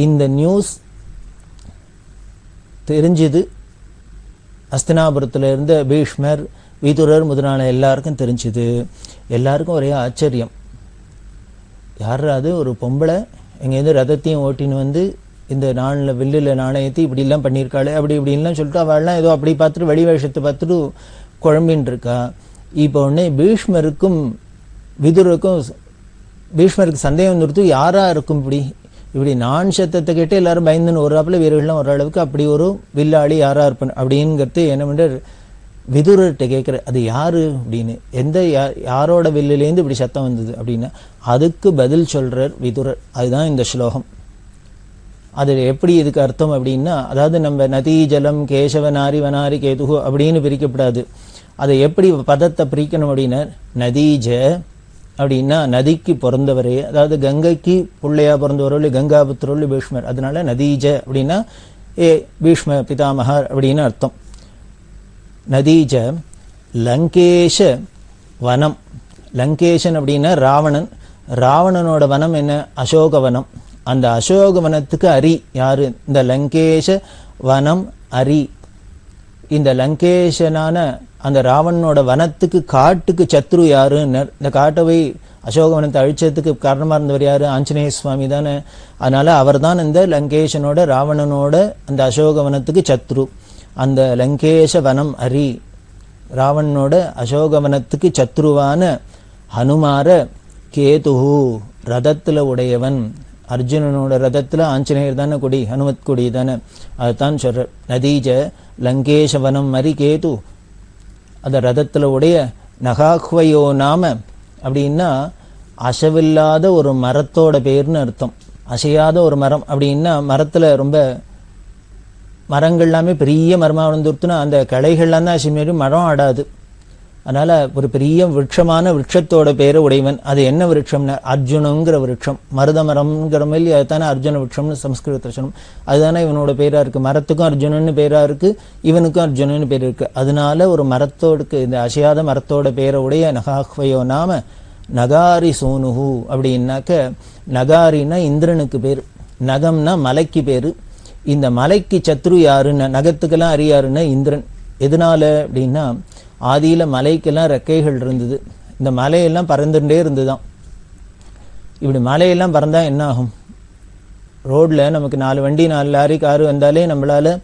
இந்த நியூஸ் தெரிஞ்சுது. அஸ்தினாபுரத்தில் இருந்த பீஷ்மர் விதுரர் முதலான எல்லாருக்கும் தெரிஞ்சுது. எல்லாருக்கும் ஒரே ஆச்சரியம். யாராவது ஒரு பொம்பளை எங்கேருந்து ரதத்தையும் ஓட்டின்னு வந்து இந்த நாளில் வில்லில் நாணயத்தை இப்படிலாம் பண்ணியிருக்காளே அப்படி இப்படின்லாம் சொல்லிட்டு அவள்லாம் ஏதோ அப்படி பார்த்துட்டு வெளி வேஷத்தை பார்த்துட்டு குழம்பின்னு இருக்கா. இப்போ உடனே பீஷ்மருக்கும் விதுருக்கும் பீஷ்மருக்கு சந்தேகம் வந்துடுத்து, யாரா இருக்கும் இப்படி நான் சத்தத்தை கேட்டு எல்லாரும் பயந்துன்னு ஒரு வீரர்கள்லாம் ஓரளவுக்கு அப்படி ஒரு வில்லாளி யாரா இருப்பேன் அப்படிங்கிறது என்ன பண்ற விதுரர்கிட்ட கேட்குற, அது யாரு அப்படின்னு, எந்த யாரோட வில்லுலேருந்து இப்படி சத்தம் வந்தது அப்படின்னா அதுக்கு பதில் சொல்றார் விதுரர். அதுதான் இந்த ஸ்லோகம். அது எப்படி இதுக்கு அர்த்தம் அப்படின்னா, அதாவது நம்ம நதி ஜலம் கேசவ நாரி வனாரி கேதுகு அப்படின்னு பிரிக்கப்படாது. அதை எப்படி பதத்தை பிரிக்கணும் அப்படின்னா, நதீஜ அப்படின்னா நதிக்கு பிறந்தவரே, அதாவது கங்கைக்கு பிள்ளையா பிறந்தவரோடு கங்காபுத்திரோடு பீஷ்மர், அதனால நதீஜ அப்படின்னா பீஷ்ம பிதாமகர் அப்படின்னு அர்த்தம். நதீஜ லங்கேஷ வனம். லங்கேஷன் அப்படின்னா ராவணன். ராவணனோட வனம் என்ன, அசோகவனம். அந்த அசோகவனத்துக்கு அரி யாரு, இந்த லங்கேஷ வனம் அரி. இந்த லங்கேஷனான அந்த ராவணனோட வனத்துக்கு காட்டுக்கு சத்ரு யாருன்னு, இந்த காட்டவை அசோகவனத்தை அழிச்சதுக்கு காரணமா இருந்தவர் யாரு, ஆஞ்சநேய சுவாமி தானே. அதனால அவர் தான் இந்த லங்கேஷனோட ராவணனோட அந்த அசோகவனத்துக்கு சத்ரு. அந்த லங்கேஷ வனம் அரி, ராவணனோட அசோகவனத்துக்கு சத்ருவான ஹனுமார கேதுஹு ரதத்துல உடையவன். அர்ஜுனனோட ரதத்துல ஆஞ்சநேயர் தானே கொடி, ஹனுமத் கொடி தானே. அதுதான் சொல்ற நதீஜ லங்கேஷவனம் மரி கேது. அந்த ரதத்துல உடைய நகாஹ்வயோ நாம அப்படின்னா அசவில்லாத ஒரு மரத்தோட பேர்னு அர்த்தம். அசையாத ஒரு மரம் அப்படின்னா மரத்துல ரொம்ப மரங்கள் எல்லாமே பெரிய மரமாக வளர்ந்துருத்துனா அந்த களைகள்லாம் தான் அசிமாரி மரம் ஆடாது. அதனால ஒரு பெரிய விருட்சமான விருட்சத்தோட பேரை உடையவன். அது என்ன விருட்சம்னா அர்ஜுனங்கிற விருட்சம். மருத மரம்ங்கிற மாதிரி அதுதானே அர்ஜுன விருட்சம்னு சம்ஸ்கிருதத்தில் சொல்லணும். அதுதானே இவனோட பேரா இருக்கு. மரத்துக்கும் அர்ஜுனன்னு பேரா இருக்கு, இவனுக்கும் அர்ஜுனன்னு பேர் இருக்கு. அதனால ஒரு மரத்தோடுக்கு இந்த அசையாத மரத்தோட பேரை உடைய நகாஹ்வயோ நாம நகாரி சோனுஹு அப்படின்னாக்க, நகாரின்னா இந்திரனுக்கு பேர், நகம்னா மலைக்கு பேரு. இந்த மலைக்கு சத்ரு யாருன்னா, நகத்துக்கெல்லாம் அறியாருன்னா இந்திரன். எதனால அப்படின்னா ஆதியில மலைக்கெல்லாம் ரெக்கைகள் இருந்தது. இந்த மலையெல்லாம் பறந்துட்டே இருந்துதான். இப்படி மலையெல்லாம் பறந்தா என்ன ஆகும், ரோட்ல நமக்கு 4 வண்டி 4 லாரி காரு வந்தாலே நம்மளால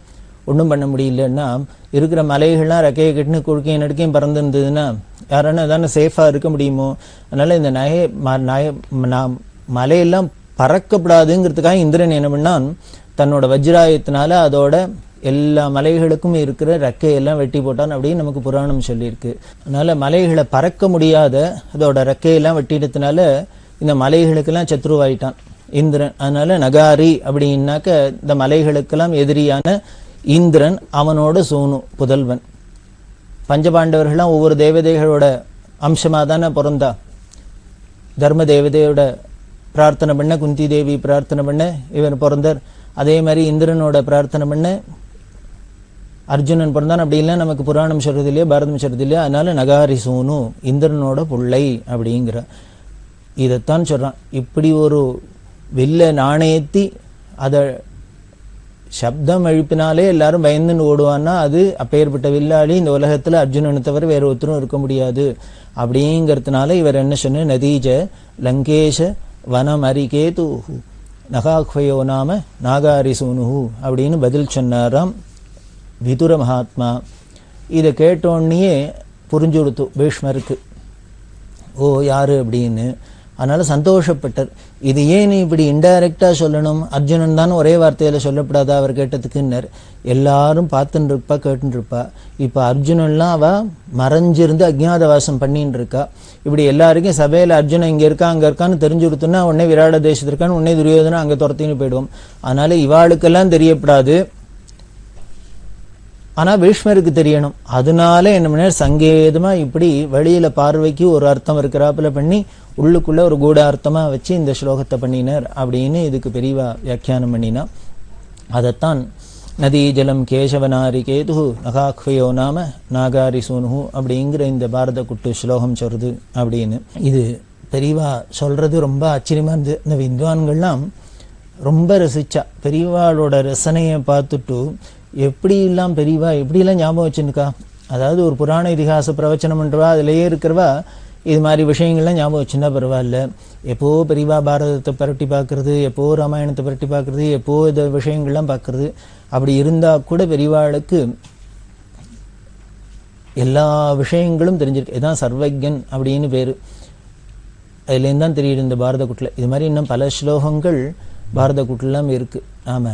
ஒன்றும் பண்ண முடியலன்னா, இருக்கிற மலைகள்லாம் ரெக்கையை கட்டினு குறுக்கையும் நடுக்கையும் பறந்து இருந்ததுன்னா யாரான தானே சேஃபா இருக்க முடியுமோ. அதனால இந்த மலையெல்லாம் பறக்கப்படாதுங்கிறதுக்காக இந்திரன் என்ன பண்ணான், தன்னோட வஜ்ராயத்தினால அதோட எல்லா மலைகளுக்கும் இருக்கிற ரெக்கையெல்லாம் வெட்டி போட்டான் அப்படின்னு நமக்கு புராணம் சொல்லியிருக்கு. அதனால மலைகளை பறக்க முடியாத அதோட ரெக்கையெல்லாம் வெட்டினதுனால இந்த மலைகளுக்கெல்லாம் சத்ருவாயிட்டான் இந்திரன். அதனால நகாரி அப்படின்னாக்க இந்த மலைகளுக்கெல்லாம் எதிரியான இந்திரன், அவனோட சோனு புதல்வன். பஞ்சபாண்டவர்கள்லாம் ஒவ்வொரு தேவதைகளோட அம்சமாக தானே பிறந்தா. தர்ம தேவதையோட பிரார்த்தனை பண்ண குந்தி தேவி பிரார்த்தனை பண்ண இவன் பிறந்தார். அதே மாதிரி இந்திரனோட பிரார்த்தனை பண்ண அர்ஜுனன் பிறந்தான். அப்படின்லாம் நமக்கு புராணம் சொல்றது இல்லையா, பாரதம் சொல்றது இல்லையா. அதனால நகாரி சோனு இந்திரனோட புள்ளை அப்படிங்கிற இதைத்தான் சொல்றான். இப்படி ஒரு வில்ல நாணயத்தி அதை சப்தம் எழுப்பினாலே எல்லாரும் பயந்துன்னு ஓடுவான்னா அது அப்பேற்பட்ட வில்லாளி இந்த உலகத்துல அர்ஜுனனை தவிர வேற ஒருத்தரும் இருக்க முடியாது. அப்படிங்கிறதுனால இவர் என்ன சொன்ன, நதீஜ லங்கேஷ வனம் அரிகேது நகாக்வயோ நாம நாகாரிசூனுஹு அப்படின்னு பதில் சொன்னாராம் விதுர மகாத்மா. இதை கேட்டோன்னே புரிஞ்சு கொடுத்து பீஷ்மருக்கு, ஓ யாரு அப்படின்னு. அதனால சந்தோஷப்பட்டார். இது ஏன் நீ இப்படி இன்டைரக்டா சொல்லணும், அர்ஜுனன் தான் ஒரே வார்த்தையில சொல்லப்படாதா அவர் கேட்டதுக்குன்னர். எல்லாரும் பார்த்துட்டு இருப்பா கேட்டுட்டு இருப்பா. இப்ப அர்ஜுனன்லாம் அவ மறைஞ்சிருந்து அஜ்ஞாதவாசம் பண்ணிட்டு இருக்கா. இப்படி எல்லாருக்கும் சபையில அர்ஜுனன் இங்க இருக்கா அங்க இருக்கான்னு தெரிஞ்சு கொடுத்தோம்னா உடனே விராட தேசத்திற்கான உடனே துரியோதனா அங்க துரத்தின்னு போயிடுவோம். அதனால இவாளுக்கெல்லாம் தெரியப்படாது, ஆனா பீஷ்மருக்கு தெரியணும். அதனால என்ன பண்ண, சங்கேதமா இப்படி வெளியில பார்வைக்கு ஒரு அர்த்தம் இருக்கிறாப்புல பண்ணி உள்ளுக்குள்ள ஒரு கூட அர்த்தமா வச்சு இந்த ஸ்லோகத்தை பண்ணினார் அப்படின்னு இதுக்கு பெரியவா வியாக்கியானம் பண்ணினா. அதத்தான் நதி ஜலம் கேசவனாரி கேது நகாக்வயோ நாம நாகாரி சூனு அப்படிங்கிற இந்த பாரத குட்டு ஸ்லோகம் சொல்றது அப்படின்னு. இது பெரியவா சொல்றது ரொம்ப ஆச்சரியமா இருந்தது. இந்த வித்வான்கள்லாம் ரொம்ப ரசிச்சா. பெரியவாளோட ரசனையை பார்த்துட்டு எப்படிலாம் பெரியவா எப்படிலாம் ஞாபகம் வச்சுருக்கா. அதாவது ஒரு புராண இதிகாச பிரவச்சனம் பண்றவா அதுலயே இருக்கிறவா இது மாதிரி விஷயங்கள்லாம் ஞாபகம் வச்சுன்னா பரவாயில்ல. எப்போ பெரியவா பாரதத்தை பரட்டி பார்க்கறது, எப்போ ராமாயணத்தை பரட்டி பார்க்கறது, எப்போ இந்த விஷயங்கள்லாம் பார்க்கறது, அப்படி இருந்தா கூட பெரியவாளுக்கு எல்லா விஷயங்களும் தெரிஞ்சிருக்கு. இதுதான் சர்வஜன் அப்படின்னு பேரு. அதுலேருந்து தான் தெரியுது இந்த பாரத குட்டில். இது மாதிரி இன்னும் பல ஸ்லோகங்கள் பாரத குட்டிலாம் இருக்கு. நாம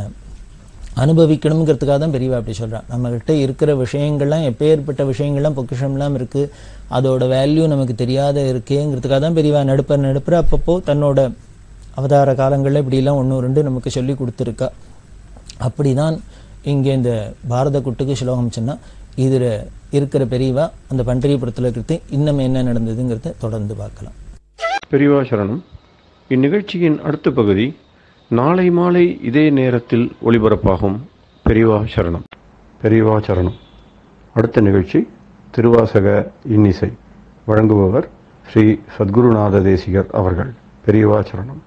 அனுபவிக்கணுங்கிறதுக்காக தான் பெரியவா அப்படி சொல்றான். நம்மகிட்ட இருக்கிற விஷயங்கள்லாம் எப்பேற்பட்ட விஷயங்கள்லாம் பொக்கிஷம்லாம் இருக்கு, அதோட வேல்யூ நமக்கு தெரியாத இருக்கேங்கிறதுக்காக தான் பெரியவா நடுப்புற அப்பப்போ தன்னோட அவதார காலங்களில் இப்படிலாம் ஒன்று ரெண்டு நமக்கு சொல்லி கொடுத்துருக்கா. அப்படிதான் இங்கே இந்த பாரத குட்டுக்கு ஸ்லோகம் சொன்னா இதில் இருக்கிற பெரியவா அந்த பண்டரிபுரத்தில் இருக்கிறது இன்னும் என்ன நடந்ததுங்கிறத தொடர்ந்து பார்க்கலாம். பெரியவா சரணம். இந்நிகழ்ச்சியின் அடுத்த பகுதி நாளை மாலை இதே நேரத்தில் ஒளிபரப்பாகும். பெரியவா சரணம். பெரியவா சரணம். அடுத்த நிகழ்ச்சி திருவாசக இன்னிசை. வழங்குபவர் ஸ்ரீ சத்குருநாத தேசிகர் அவர்கள். பெரியவா சரணம்.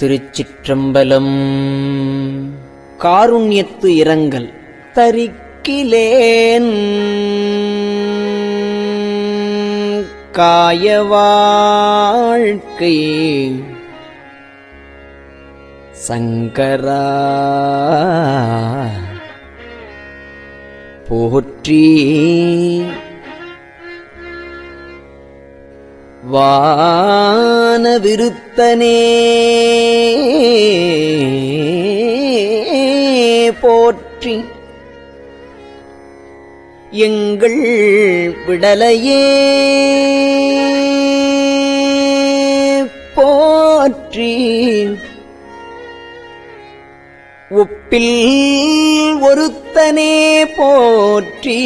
திருச்சிற்றம்பலம். காருண்யத்து இரங்கல் தரிக்கிலேன் காய வாழ்க்கை சங்கரா போற்றி வான விருத்தனே போற்றி எங்கள் விடலையே போற்றி ஒப்பில் ஒருத்தனே போற்றி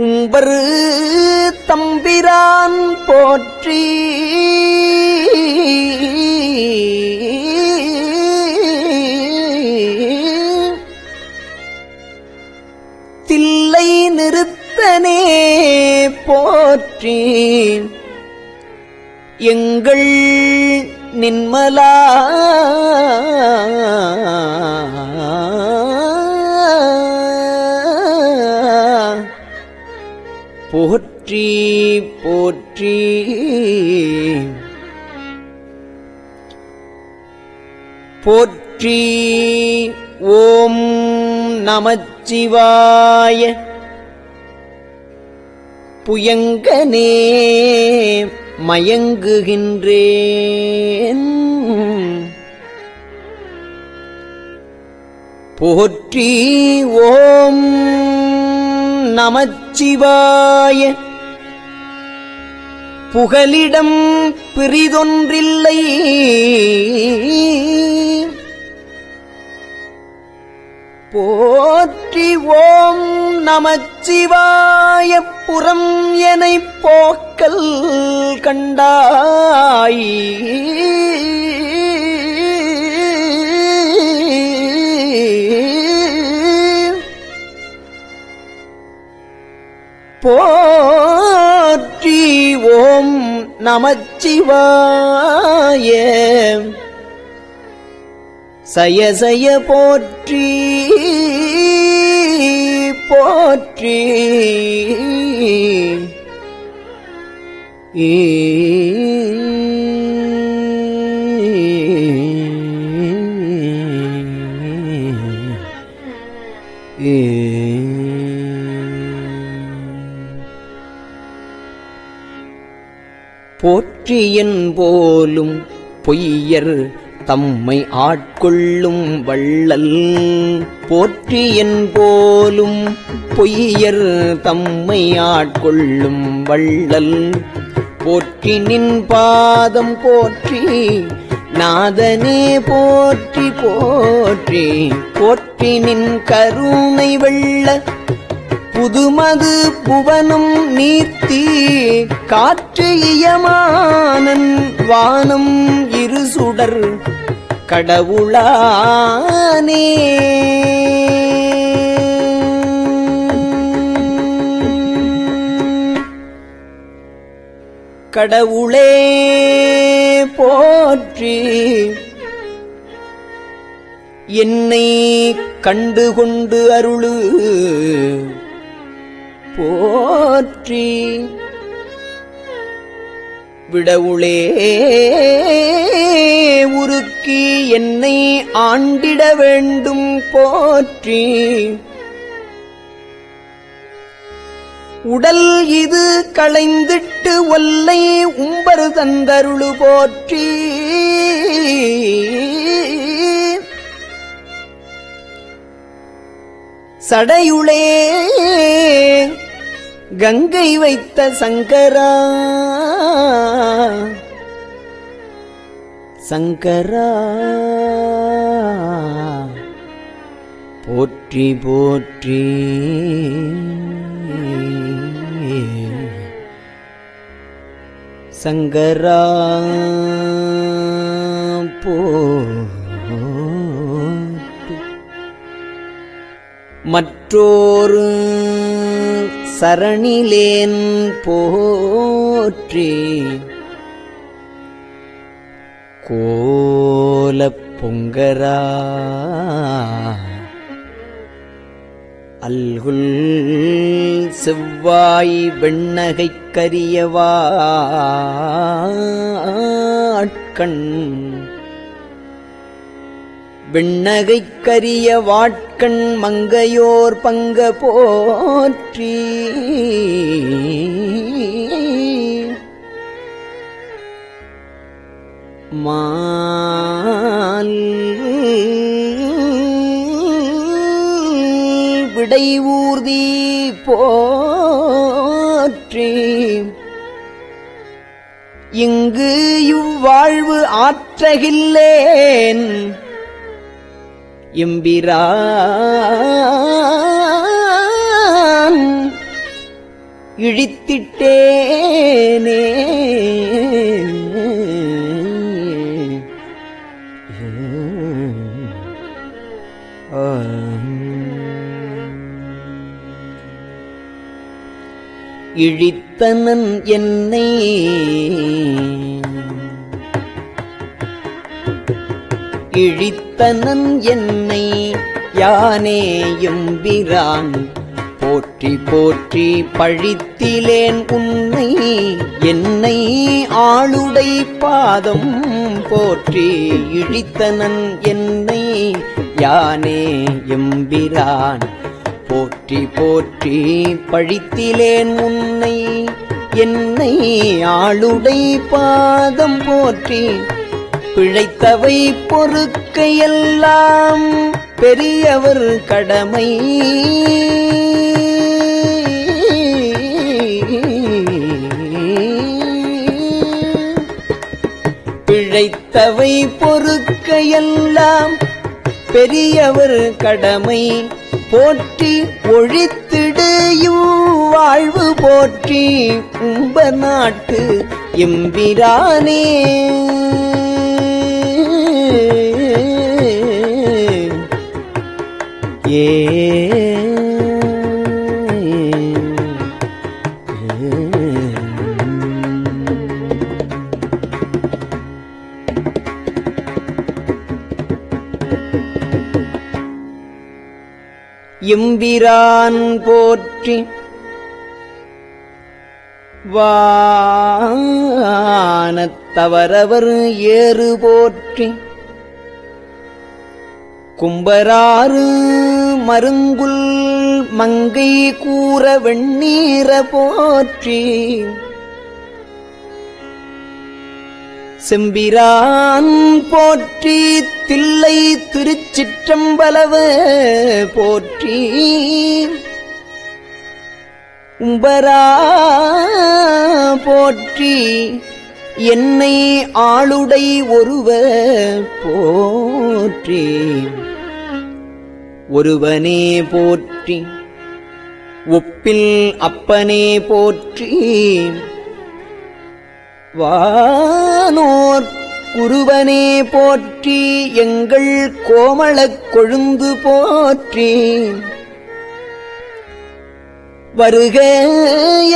உம்பரு தம்பிரான் போற்றி தில்லை நிறுத்தனே போற்றி எங்கள் நின்மலா போற்றி போற்றி போற்றி. ஓம் நமச்சிவாய. புயங்கனே மயங்குகின்றேன் போற்றி. ஓம் நமச்சிவாய. புகலிடம் பிறிதொன்றில்லை போற்றி. ஓம் நமச்சிவாய. புறம் எனைப் போக்கல் கண்டாய் போற்றி. ஓம் நமச்சிவாய. சய சய போற்றி போற்றி. போற்றியன் போலும் பொய்யர் தம்மை ஆட்கொள்ளும் வள்ளல். போற்றியன் போலும் பொய்யர் தம்மை ஆட்கொள்ளும் வள்ளல். போற்றி நின் பாதம் போற்றி நாதனே போற்றி போற்றி. போற்றி நின் கருணை வெள்ள புதுமது புவனம் நீர்த்தி. காற்று இயமானன் வானம் இருசுடர் கடவுளானே. கடவுளே போற்றி. என்னை கண்டுகொண்டு அருளு போற்றி. விடவுளே உருக்கி என்னை ஆண்டிட வேண்டும் போற்றி. உடல் இது களைந்திட்டு ஒல்லை உம்பரு தந்தருளு போற்றி. சடையுளே கங்கை வைத்த சங்கரா சங்கரா போற்றி போற்றி. சங்கரா போற்றி. மற்றொரு சரணிலேன் போற்றி. கோலப் பொங்கரா அல்குல் செவ்வாய் வெண்ணகைக் கரியவாட்கண். வெண்ணகைக் கரிய வாட்கண் மங்கையோர் பங்க போற்றி. மால் விடை ஊர்தி போற்றி. இங்கு இவ்வாழ்வு ஆற்றகில்லேன் எம்பிரான் இழித்திட்டேனே. இழித்தனன் என்னை இழித்தனன் என்னை யானே எம்பிரான் போற்றி போற்றி. பழித்திலேன் உன்னை என்னை ஆளுடை பாதம் போற்றி. இழித்தனன் என்னை யானே எம்பிரான் போற்றி போற்றி. பழித்திலேன் உன்னை என்னை ஆளுடை பாதம் போற்றி. பிழைத்தவை பொறுக்கையெல்லாம் பெரியவர் கடமை. பிழைத்தவை பொறுக்கையெல்லாம் பெரியவர் கடமை. போற்றி ஒழித்திடு வாழ்வு போற்றி. உம்ப நாட்டு எம்பிரானே ஏ எம்பிரான் போற்றி வானத்தவரவர் ஏறு போற்றி கும்பராறு மருங்குல் மங்கை கூற வெண்ணீர போற்றி செம்பிரான் போற்றி தில்லை திருச்சிற்றம்பலவ போற்றி உம்பரா போற்றி என்னை ஆளுடை ஒருவ போற்றி ஒருவனே போற்றி ஒப்பில் அப்பனே போற்றி வானோர் குருவனே போற்றி எங்கள் கோமளக் கொழுந்து போற்றி வருக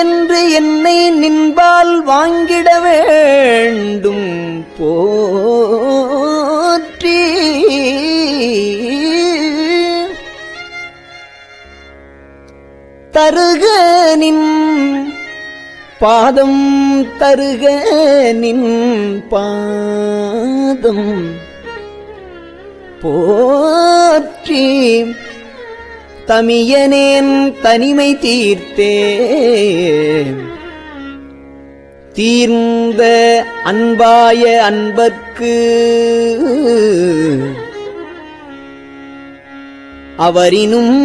என்று என்னை நின்பால் வாங்கிட வேண்டும் போற்றி தருக நின் பாதம் தருக நின் பாதம் போற்றி தமியனேன் தனிமை தீர்த்தே தீர்ந்த அன்பாய அன்பர்க்கு அவரினும்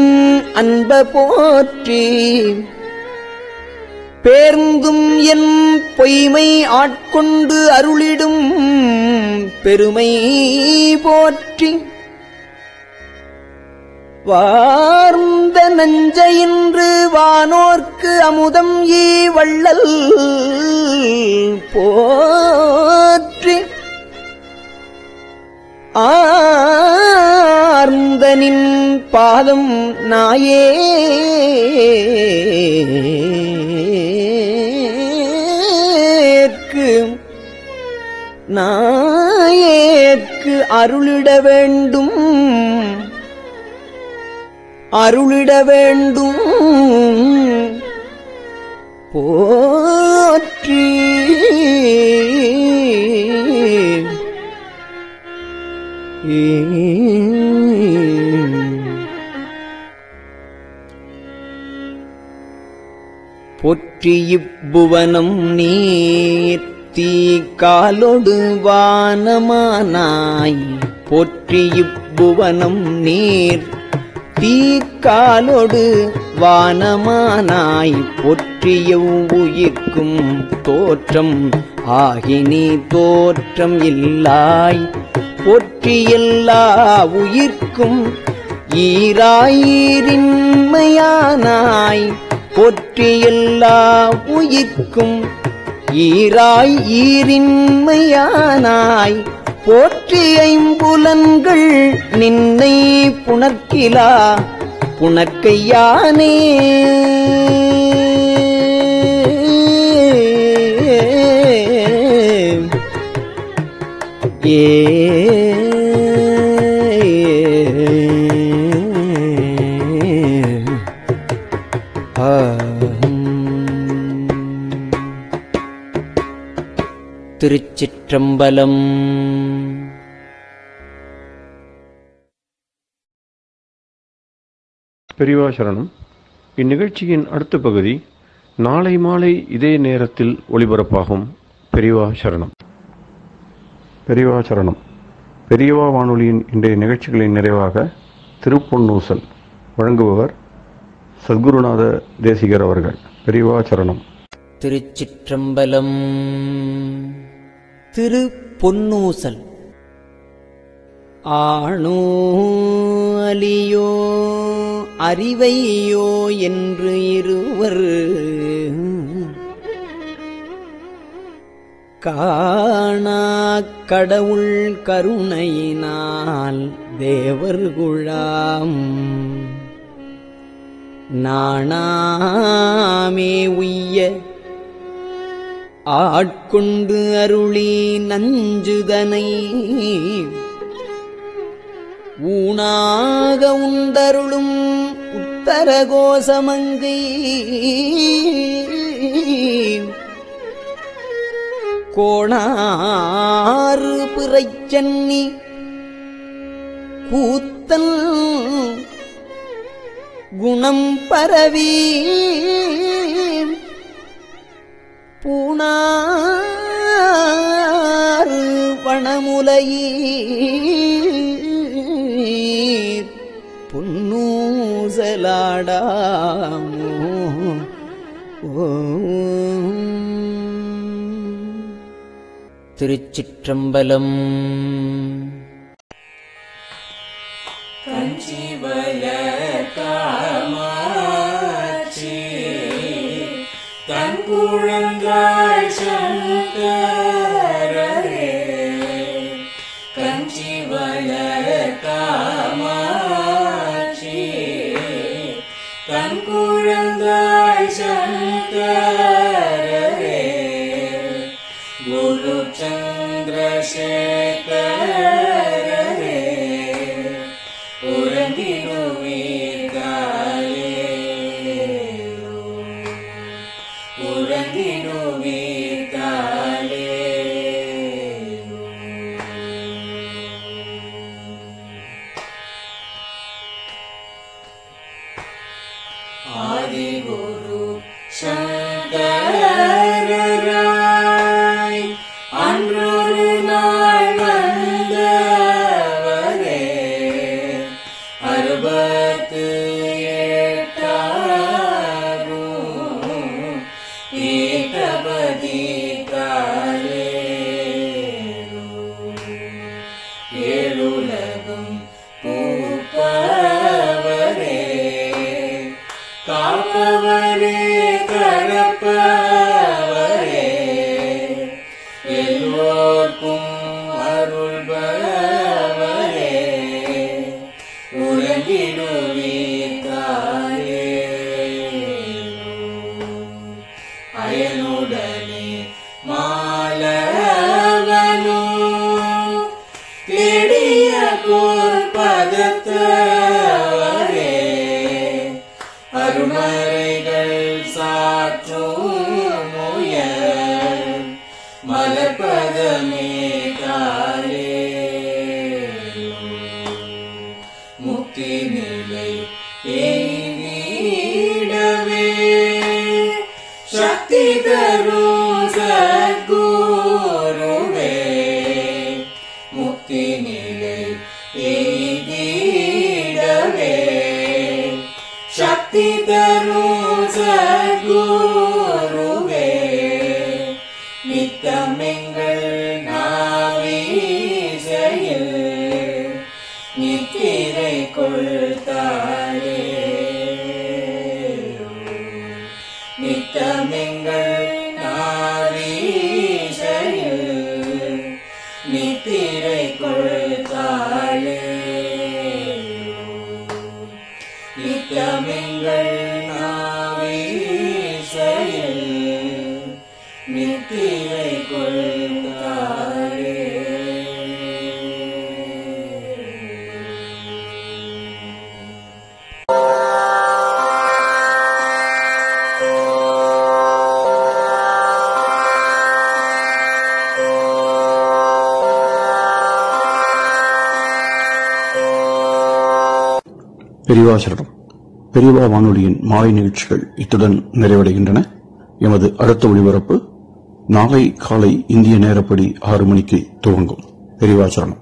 அன்ப போற்றி பேர்ந்தும் என் பொய்மை ஆட்கொண்டு அருளிடும் பெருமை போற்றி வார்ந்த நஞ்சையின்று வானோர்க்கு அமுதம் ஈ வள்ளல் போற்றி ஆர்ந்தனின் பாதம் நாயேற்கு அருளிட வேண்டும் போற்றி போற்றி இப்புவனம் நீர் தீ காலொடு வானமானாய் போற்றி இப்புவனம் நீர் தீக்காலொடு வானமானாய் போற்றிய உயிர்க்கும் தோற்றம் ஆகினி தோற்றம் இல்லாய் போற்றி எல்லா உயிர்க்கும் ஈராயிரின்மையானாய் போற்றி எல்லா உயிர்க்கும் ஈராய் ஈரின்மையானாய் போற்றி ஐம்புலன்கள் நின்னை புணர்க்கிலா புணர்க்கையானே திருச்சிற்றம்பலம். பெரியவா சரணம். இந்நிகழ்ச்சியின் அடுத்த பகுதி நாளை மாலை இதே நேரத்தில் ஒளிபரப்பாகும். பெரியவா சரணம். பெரியவா சரணம். பெரியவா வானொலியின் இன்றைய நிகழ்ச்சிகளின் நிறைவாக திருப்பொன்னூசல் வழங்குபவர் சத்குருநாத தேசிகர் அவர்கள். பெரியவா சரணம். திருச்சிற்றம்பலம். திருப்பொன்னூசல். ஆணோ அலியோ அறிவையோ என்று இருவர் காணா கடவுள் கருணையினால் தேவர்குழாம் நாணாமே உய்ய ஆட்கொண்டு அருளி நஞ்சுதனை ஊனாக உண்டருளும் தரகோசமங்கை கோணாறு பிறைச்சன்னி கூத்தல் குணம் பரவி பூணாறு வனமுலையீர் பொன்னூசலாடாமோ திருச்சிற்றம்பலம். தன் குழந்தாய் சங்கரரே கஞ்சி வளர் காமாட்சி தன் குழந்தாய் சங்கரரே குரு சந்திரசேகரரே உறங்கிடுவீர்களே ஆதிகுரு சங்கரராய் அன்றொரு நாள் வந்தவரே 68 ஏகபதி காலே ஏழுலகும் பூப்பவரே காப்பவரே கடப்பவரே எல்லோர்க்கும் அருள்பவரே உறங்கிடுவீர்களே அயனுடனே மாலவனோ தேடிய பொற்பதத்தவரே அருமறைகள் சாற்றும் முயல் மலர்பதமே காலே முக்தி நிலை எய்திடவே சக்தி தரும் சத்குருவே முக்தி நிலை எய்திடவே சக்தி தரும் சத்குருவே நித்தம் எங்கள் நாவீசையில் நித்திரை கொள்தாயே நித்தமெங்கள் நாவீசையில் நித்திரை கொள்தாளே நித்தமெங்கள் நாவீசையில் நித்திரை கொள்தாளே. பெரியவாசரணம். பெரியவா வானொலியின் மாலை நிகழ்ச்சிகள் இத்துடன் நிறைவடைகின்றன. எமது அடுத்த ஒளிபரப்பு நாளை காலை இந்திய நேரப்படி 6 மணிக்கு துவங்கும். பெரியவாசரணம்.